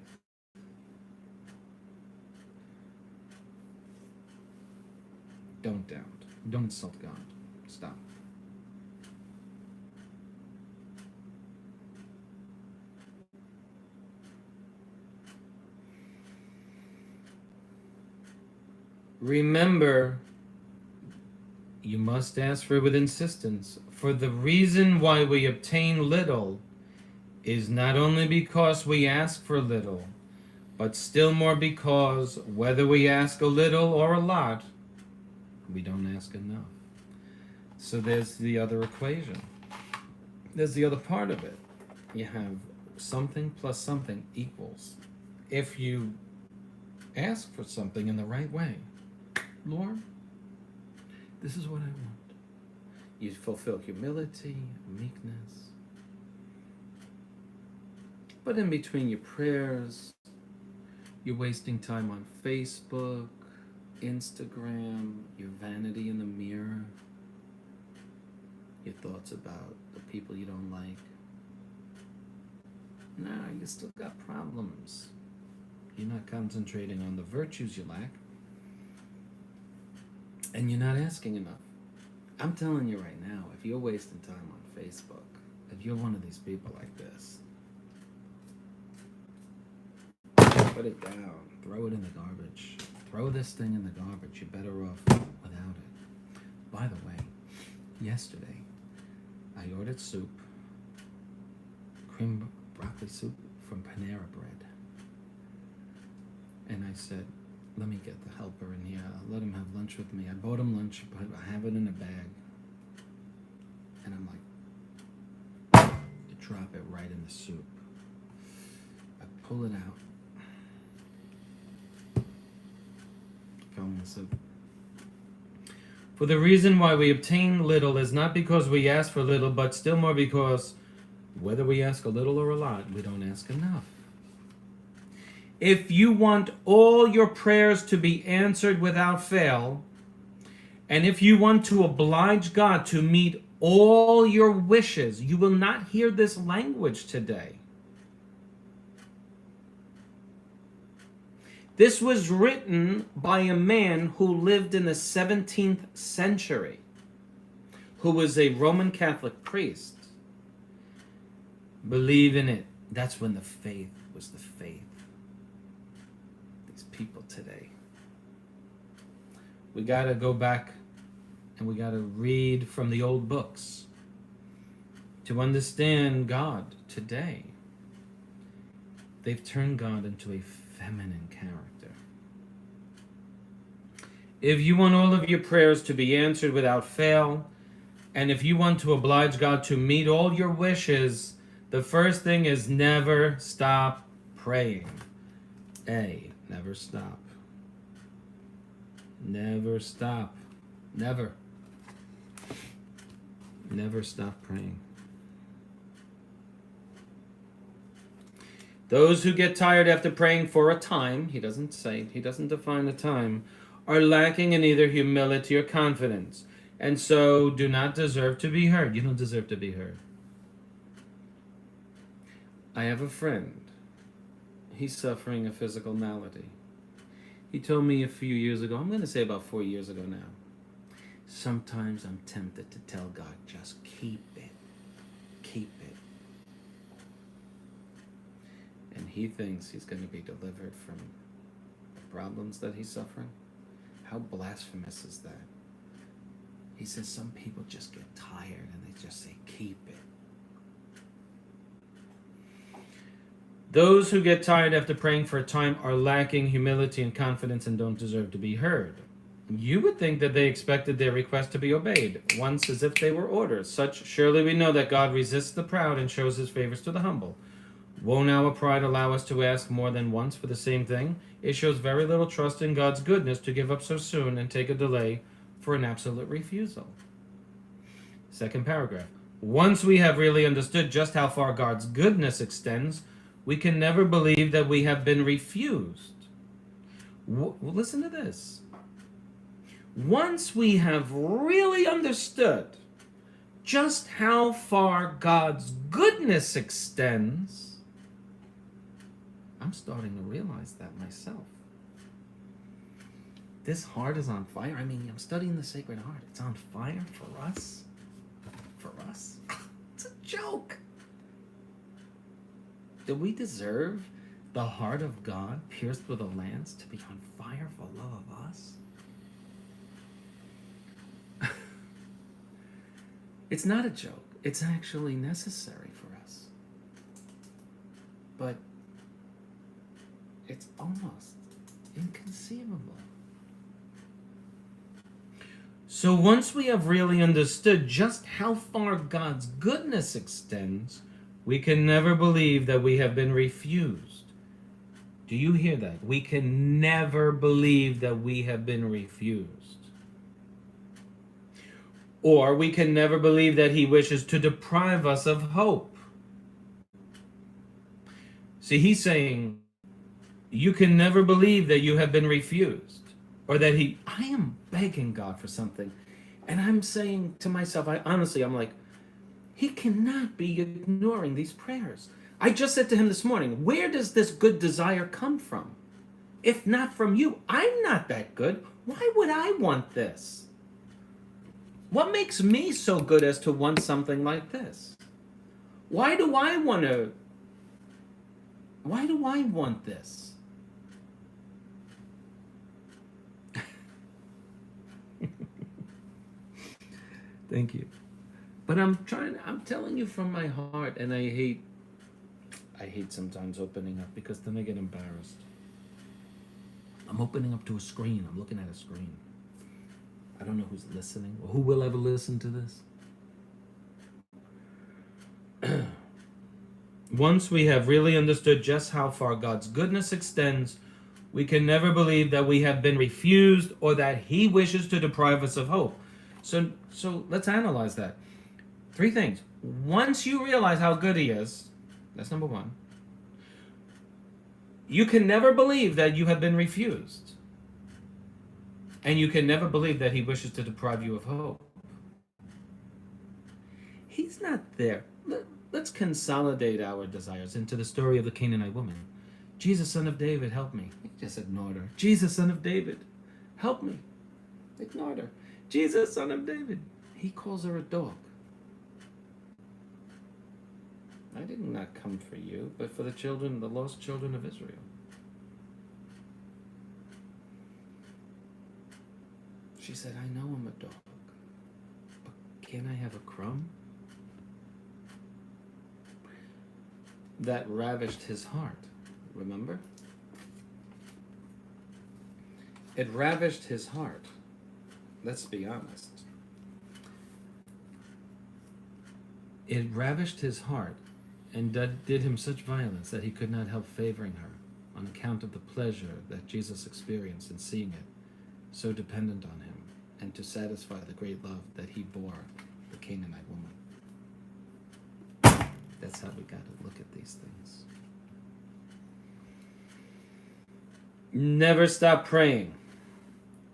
Don't doubt. Don't insult God. Stop. Remember, you must ask for it with insistence. For the reason why we obtain little is not only because we ask for little, but still more because whether we ask a little or a lot, we don't ask enough. So there's the other equation. There's the other part of it. You have something plus something equals. If you ask for something in the right way, Lord, this is what I want. You fulfill humility, meekness. But in between your prayers, you're wasting time on Facebook, Instagram, your vanity in the mirror, your thoughts about the people you don't like. Nah, you still got problems. You're not concentrating on the virtues you lack. And you're not asking enough. I'm telling you right now, if you're wasting time on Facebook, if you're one of these people like this, put it down. Throw it in the garbage. Throw this thing in the garbage. You're better off without it. By the way, yesterday, I ordered soup, cream broccoli soup from Panera Bread. And I said, let me get the helper in here. I'll let him have lunch with me. I bought him lunch, but I have it in a bag. And I'm like, you drop it right in the soup. I pull it out. Fell in the soup. For the reason why we obtain little is not because we ask for little, but still more because whether we ask a little or a lot, we don't ask enough. If you want all your prayers to be answered without fail, and if you want to oblige God to meet all your wishes, you will not hear this language today. This was written by a man who lived in the 17th century, who was a Roman Catholic priest. Believe in it. That's when the faith was the faith. These people today. We got to go back and we got to read from the old books to understand God today. They've turned God into a feminine character. If you want all of your prayers to be answered without fail, and if you want to oblige God to meet all your wishes, the first thing is never stop praying. Never stop. Never stop. Never. Never stop praying. Those who get tired after praying for a time, he doesn't define a time, are lacking in either humility or confidence, and so do not deserve to be heard. You don't deserve to be heard. I have a friend. He's suffering a physical malady. He told me a few years ago, I'm going to say about 4 years ago now, sometimes I'm tempted to tell God, just keep it. Keep it. And he thinks he's going to be delivered from the problems that he's suffering. How blasphemous is that? He says some people just get tired and they just say, keep it. Those who get tired after praying for a time are lacking humility and confidence and don't deserve to be heard. You would think that they expected their request to be obeyed, once as if they were orders. Such surely we know that God resists the proud and shows his favors to the humble. Won't our pride allow us to ask more than once for the same thing? It shows very little trust in God's goodness to give up so soon and take a delay for an absolute refusal. Second paragraph. Once we have really understood just how far God's goodness extends, we can never believe that we have been refused. Listen to this. Once we have really understood just how far God's goodness extends, I'm starting to realize that myself. This heart is on fire. I mean, I'm studying the Sacred Heart. It's on fire for us. For us. It's a joke. Do we deserve the heart of God pierced with a lance to be on fire for love of us? It's not a joke. It's actually necessary for us. But it's almost inconceivable. So once we have really understood just how far God's goodness extends, we can never believe that we have been refused. Do you hear that? We can never believe that we have been refused. Or we can never believe that he wishes to deprive us of hope. See, he's saying, you can never believe that you have been refused. Or that I am begging God for something. And I'm saying to myself, I'm like, he cannot be ignoring these prayers. I just said to him this morning, where does this good desire come from? If not from you, I'm not that good. Why would I want this? What makes me so good as to want something like this? Why do I want this? Thank you. But I'm telling you from my heart, and I hate sometimes opening up because then I get embarrassed. I'm opening up to a screen. I'm looking at a screen. I don't know who's listening or who will ever listen to this. Once we have really understood just how far God's goodness extends, we can never believe that we have been refused or that he wishes to deprive us of hope. So let's analyze that. 3 things. Once you realize how good he is, that's number 1. You can never believe that you have been refused. And you can never believe that he wishes to deprive you of hope. He's not there. Let's consolidate our desires into the story of the Canaanite woman. Jesus, son of David, help me. He just ignored her. Jesus, son of David, help me. Ignored her. Jesus, son of David. He calls her a dog. I did not come for you, but for the lost children of Israel. She said, I know I'm a dog, but can I have a crumb? That ravished his heart, remember? It ravished his heart. Let's be honest. It ravished his heart and did him such violence that he could not help favoring her on account of the pleasure that Jesus experienced in seeing it, so dependent on him, and to satisfy the great love that he bore the Canaanite woman. That's how we got to look at these things. Never stop praying.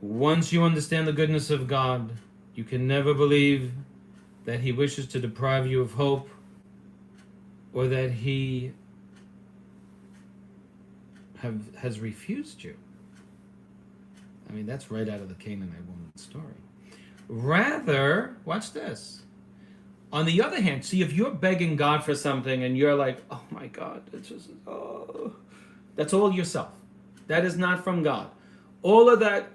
Once you understand the goodness of God, you can never believe that he wishes to deprive you of hope or that he has refused you. I mean, that's right out of the Canaanite woman's story. Rather, watch this. On the other hand, see, if you're begging God for something and you're like, oh my God, that's all yourself. That is not from God. All of that,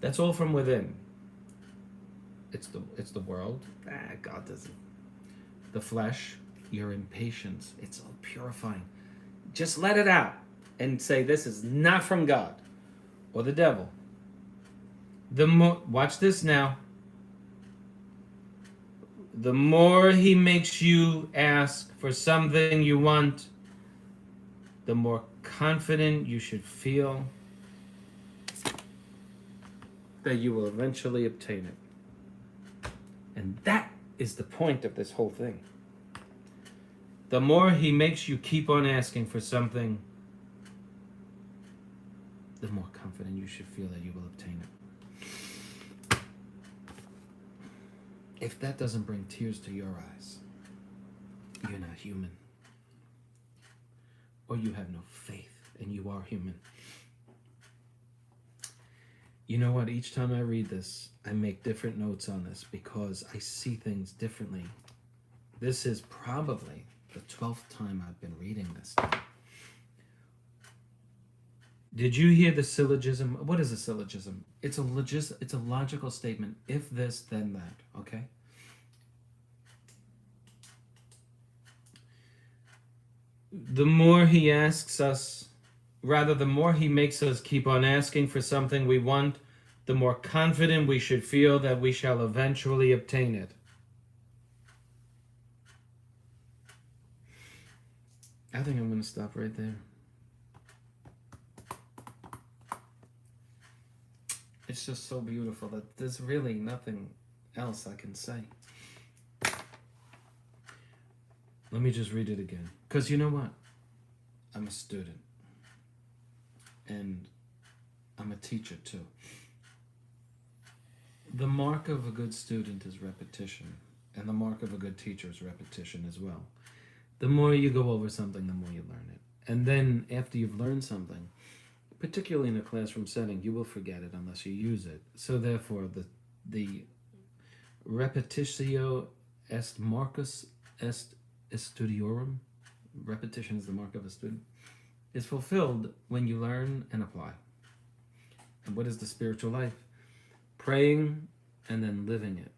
that's all from within. It's the world. God doesn't. The flesh, your impatience, it's all purifying. Just let it out and say, this is not from God or the devil. Watch this now. The more he makes you ask for something you want, the more confident you should feel that you will eventually obtain it. And that is the point of this whole thing. The more he makes you keep on asking for something, the more confident you should feel that you will obtain it. If that doesn't bring tears to your eyes, you're not human. Or you have no faith, and you are human. You know what? Each time I read this, I make different notes on this because I see things differently. This is probably the 12th time I've been reading this. Did you hear the syllogism? What is a syllogism? It's a logical statement. If this, then that. Okay. The more he asks us, rather, the more he makes us keep on asking for something we want, the more confident we should feel that we shall eventually obtain it. I think I'm going to stop right there. It's just so beautiful that there's really nothing else I can say. Let me just read it again. Because you know what? I'm a student. And I'm a teacher too. The mark of a good student is repetition. And the mark of a good teacher is repetition as well. The more you go over something, the more you learn it. And then after you've learned something, particularly in a classroom setting, you will forget it unless you use it. So therefore, the repetitio est marcus est studiorum, repetition is the mark of a student, is fulfilled when you learn and apply. And what is the spiritual life? Praying and then living it.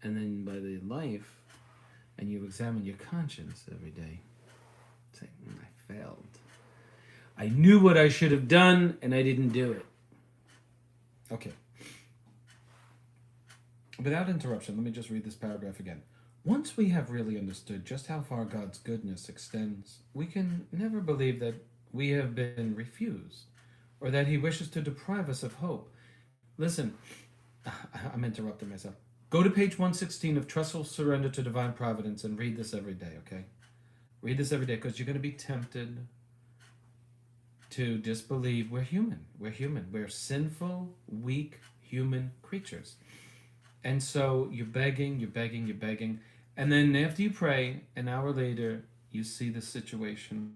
And then by the life, and you examine your conscience every day, saying, I failed. I knew what I should have done, and I didn't do it. Okay. Without interruption, let me just read this paragraph again. Once we have really understood just how far God's goodness extends, we can never believe that we have been refused, or that he wishes to deprive us of hope. Listen, I'm interrupting myself. Go to page 116 of Trustful Surrender to Divine Providence and read this every day, okay? Read this every day, because you're going to be tempted to disbelieve. We're human. We're human. We're sinful, weak, human creatures. And so you're begging, you're begging, you're begging. And then after you pray, an hour later, you see the situation.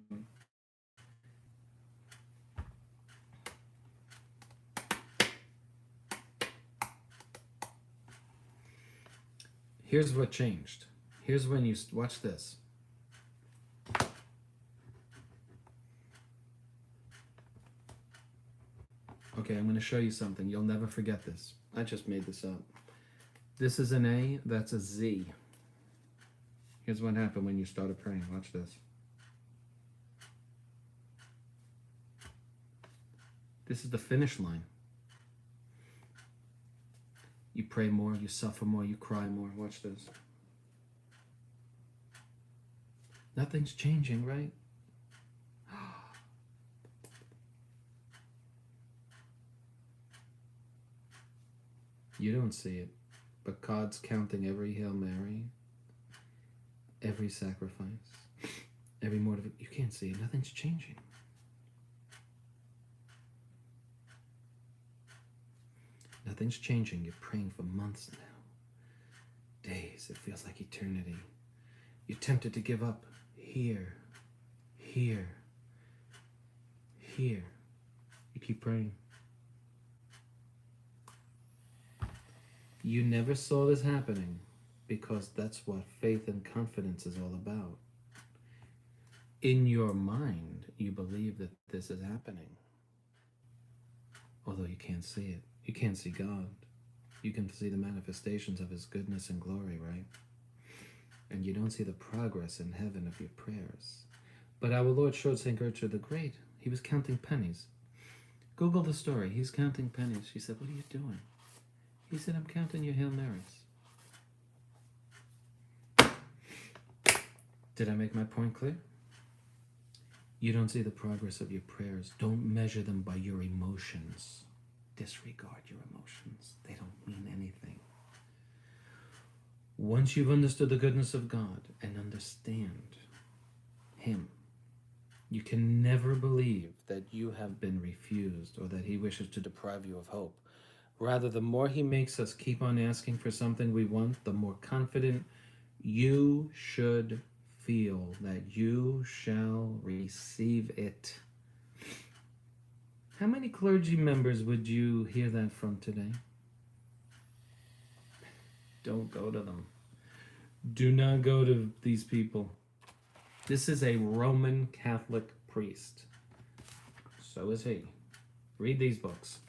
Here's what changed. Here's when you watch this. Okay, I'm going to show you something. You'll never forget this. I just made this up. This is an A, that's a Z. Here's what happened when you started praying. Watch this. This is the finish line. You pray more, you suffer more, you cry more. Watch this. Nothing's changing, right? You don't see it, but God's counting every Hail Mary, every sacrifice, every mortification. You can't see it. Nothing's changing. Nothing's changing. You're praying for months now. Days. It feels like eternity. You're tempted to give up. Here. You keep praying. You never saw this happening because that's what faith and confidence is all about. In your mind, you believe that this is happening. Although you can't see it. You can't see God. You can see the manifestations of his goodness and glory, right? And you don't see the progress in heaven of your prayers. But our Lord showed St. Gertrude the Great. He was counting pennies. Google the story. He's counting pennies. She said, "What are you doing?" He said, "I'm counting your Hail Marys." Did I make my point clear? You don't see the progress of your prayers. Don't measure them by your emotions. Disregard your emotions. They don't mean anything. Once you've understood the goodness of God and understand him, You can never believe that you have been refused or that he wishes to deprive you of hope. Rather, the more he makes us keep on asking for something we want, the more confident you should feel that you shall receive it. How many clergy members would you hear that from today? Don't go to them. Do not go to these people. This is a Roman Catholic priest. So is he. Read these books.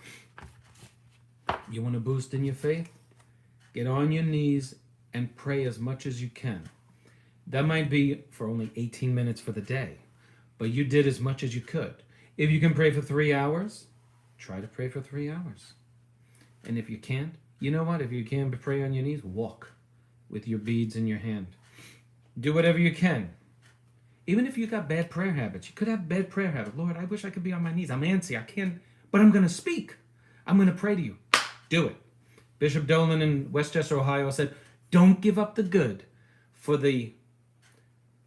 You want to boost in your faith? Get on your knees and pray as much as you can. That might be for only 18 minutes for the day, but you did as much as you could. If you can pray for 3 hours, try to pray for 3 hours. And if you can't, you know what? If you can't pray on your knees, walk with your beads in your hand. Do whatever you can. Even if you got bad prayer habits, you could have bad prayer habits. Lord, I wish I could be on my knees. I'm antsy. I can't, but I'm going to speak. I'm going to pray to you. Do it. Bishop Dolan in Westchester, Ohio said, don't give up the good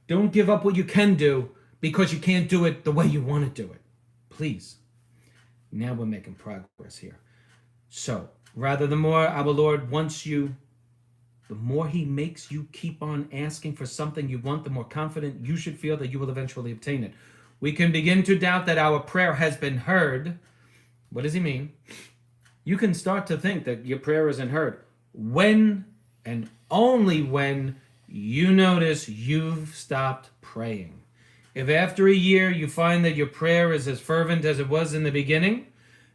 don't give up what you can do because you can't do it the way you want to do it. Please. Now we're making progress here. So, rather the more our Lord wants you, the more he makes you keep on asking for something you want, the more confident you should feel that you will eventually obtain it. We can begin to doubt that our prayer has been heard. What does he mean? You can start to think that your prayer isn't heard when and only when you notice you've stopped praying. If after a year you find that your prayer is as fervent as it was in the beginning,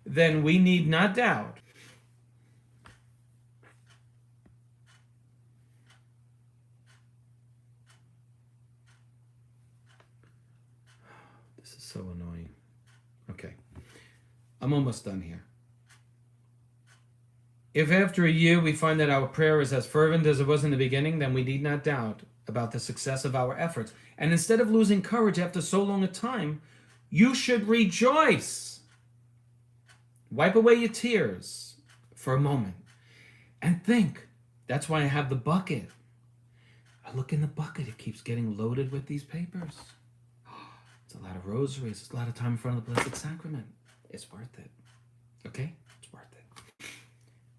then we need not doubt. This is so annoying. Okay. I'm almost done here. If after a year we find that our prayer is as fervent as it was in the beginning, then we need not doubt about the success of our efforts. And instead of losing courage after so long a time, you should rejoice. Wipe away your tears for a moment and think. That's why I have the bucket. I look in the bucket. It keeps getting loaded with these papers. It's a lot of rosaries. It's a lot of time in front of the Blessed Sacrament. It's worth it. Okay? It's worth it.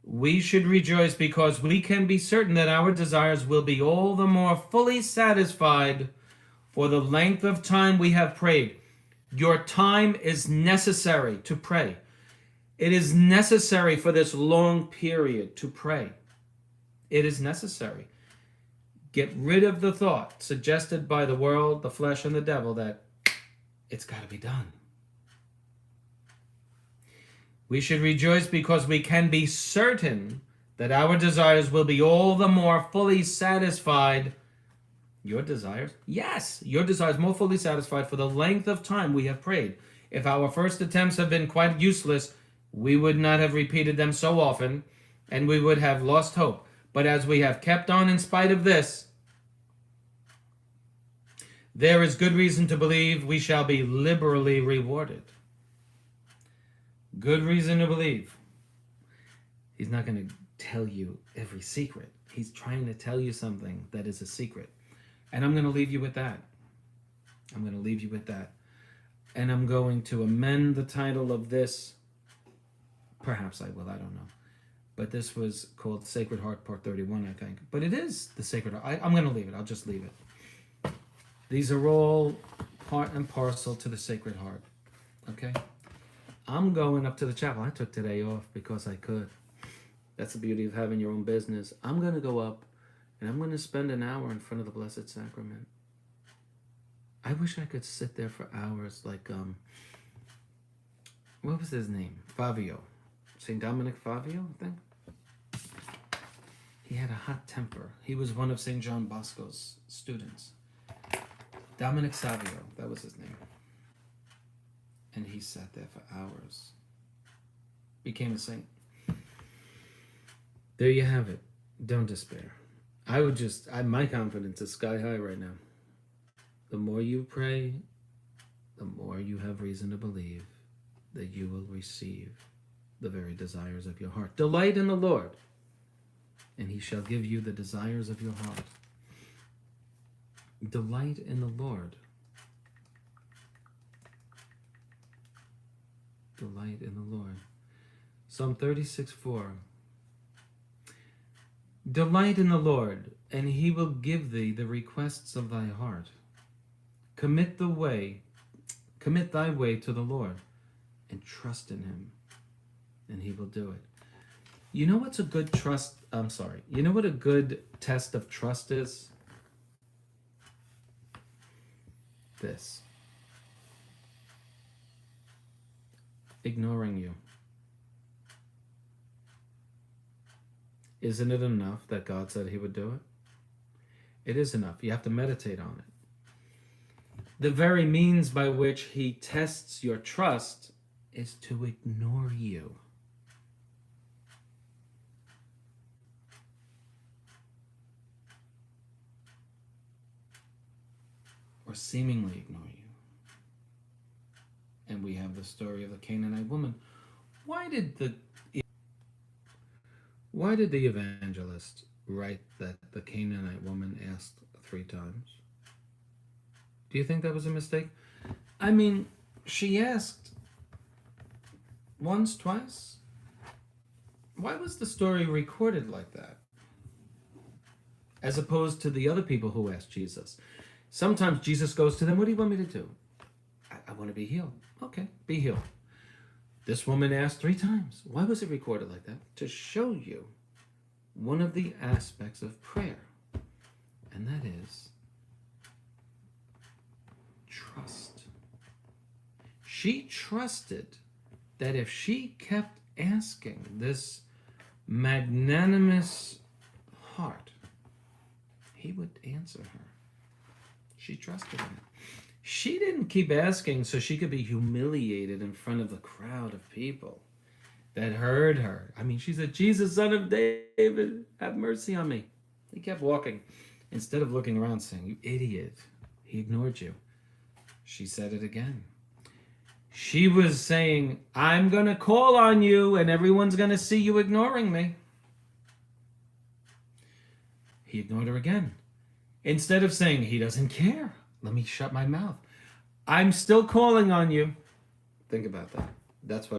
We should rejoice because we can be certain that our desires will be all the more fully satisfied for the length of time we have prayed. Your time is necessary to pray. It is necessary for this long period to pray. It is necessary. Get rid of the thought suggested by the world, the flesh, and the devil that it's got to be done. We should rejoice because we can be certain that our desires will be all the more fully satisfied. Your desires? Yes, your desires more fully satisfied for the length of time we have prayed. If our first attempts have been quite useless, we would not have repeated them so often, and we would have lost hope. But as we have kept on in spite of this, there is good reason to believe we shall be liberally rewarded. Good reason to believe. He's not going to tell you every secret. He's trying to tell you something that is a secret. And I'm going to leave you with that. I'm going to leave you with that. And I'm going to amend the title of this. Perhaps I will, I don't know. But this was called Sacred Heart Part 31, I think. But it is the Sacred Heart. I'm going to leave it. I'll just leave it. These are all part and parcel to the Sacred Heart. Okay? I'm going up to the chapel. I took today off because I could. That's the beauty of having your own business. I'm going to go up and I'm going to spend an hour in front of the Blessed Sacrament. I wish I could sit there for hours like, what was his name? Fabio. St. Dominic Fabio, I think. He had a hot temper. He was one of St. John Bosco's students. Dominic Savio, that was his name. And he sat there for hours. Became a saint. There you have it. Don't despair. My confidence is sky high right now. The more you pray, the more you have reason to believe that you will receive the very desires of your heart. Delight in the Lord, and he shall give you the desires of your heart. Delight in the Lord. delight in the Lord. Psalm 36:4. Delight in the Lord, and he will give thee the requests of thy heart. Commit thy way to the Lord, and trust in him, and he will do it. You know what's a good trust? You know what a good test of trust is? This. Ignoring you. Isn't it enough that God said he would do it? It is enough. You have to meditate on it. The very means by which he tests your trust is to ignore you. Or seemingly ignore you. And we have the story of the Canaanite woman. Why did the evangelist write that the Canaanite woman asked 3 times? Do you think that was a mistake? I mean, she asked once, twice. Why was the story recorded like that? As opposed to the other people who asked Jesus. Sometimes Jesus goes to them, what do you want me to do? I want to be healed. Okay, be healed. This woman asked 3 times. Why was it recorded like that? To show you one of the aspects of prayer, and that is trust. She trusted that if she kept asking this magnanimous heart, he would answer her. She trusted him. She didn't keep asking so she could be humiliated in front of the crowd of people that heard her. I mean, she said, Jesus, son of David, have mercy on me. He kept walking. Instead of looking around saying, you idiot, he ignored you. She said it again. She was saying, I'm going to call on you and everyone's going to see you ignoring me. He ignored her again. Instead of saying, he doesn't care, let me shut my mouth. I'm still calling on you. Think about that. That's what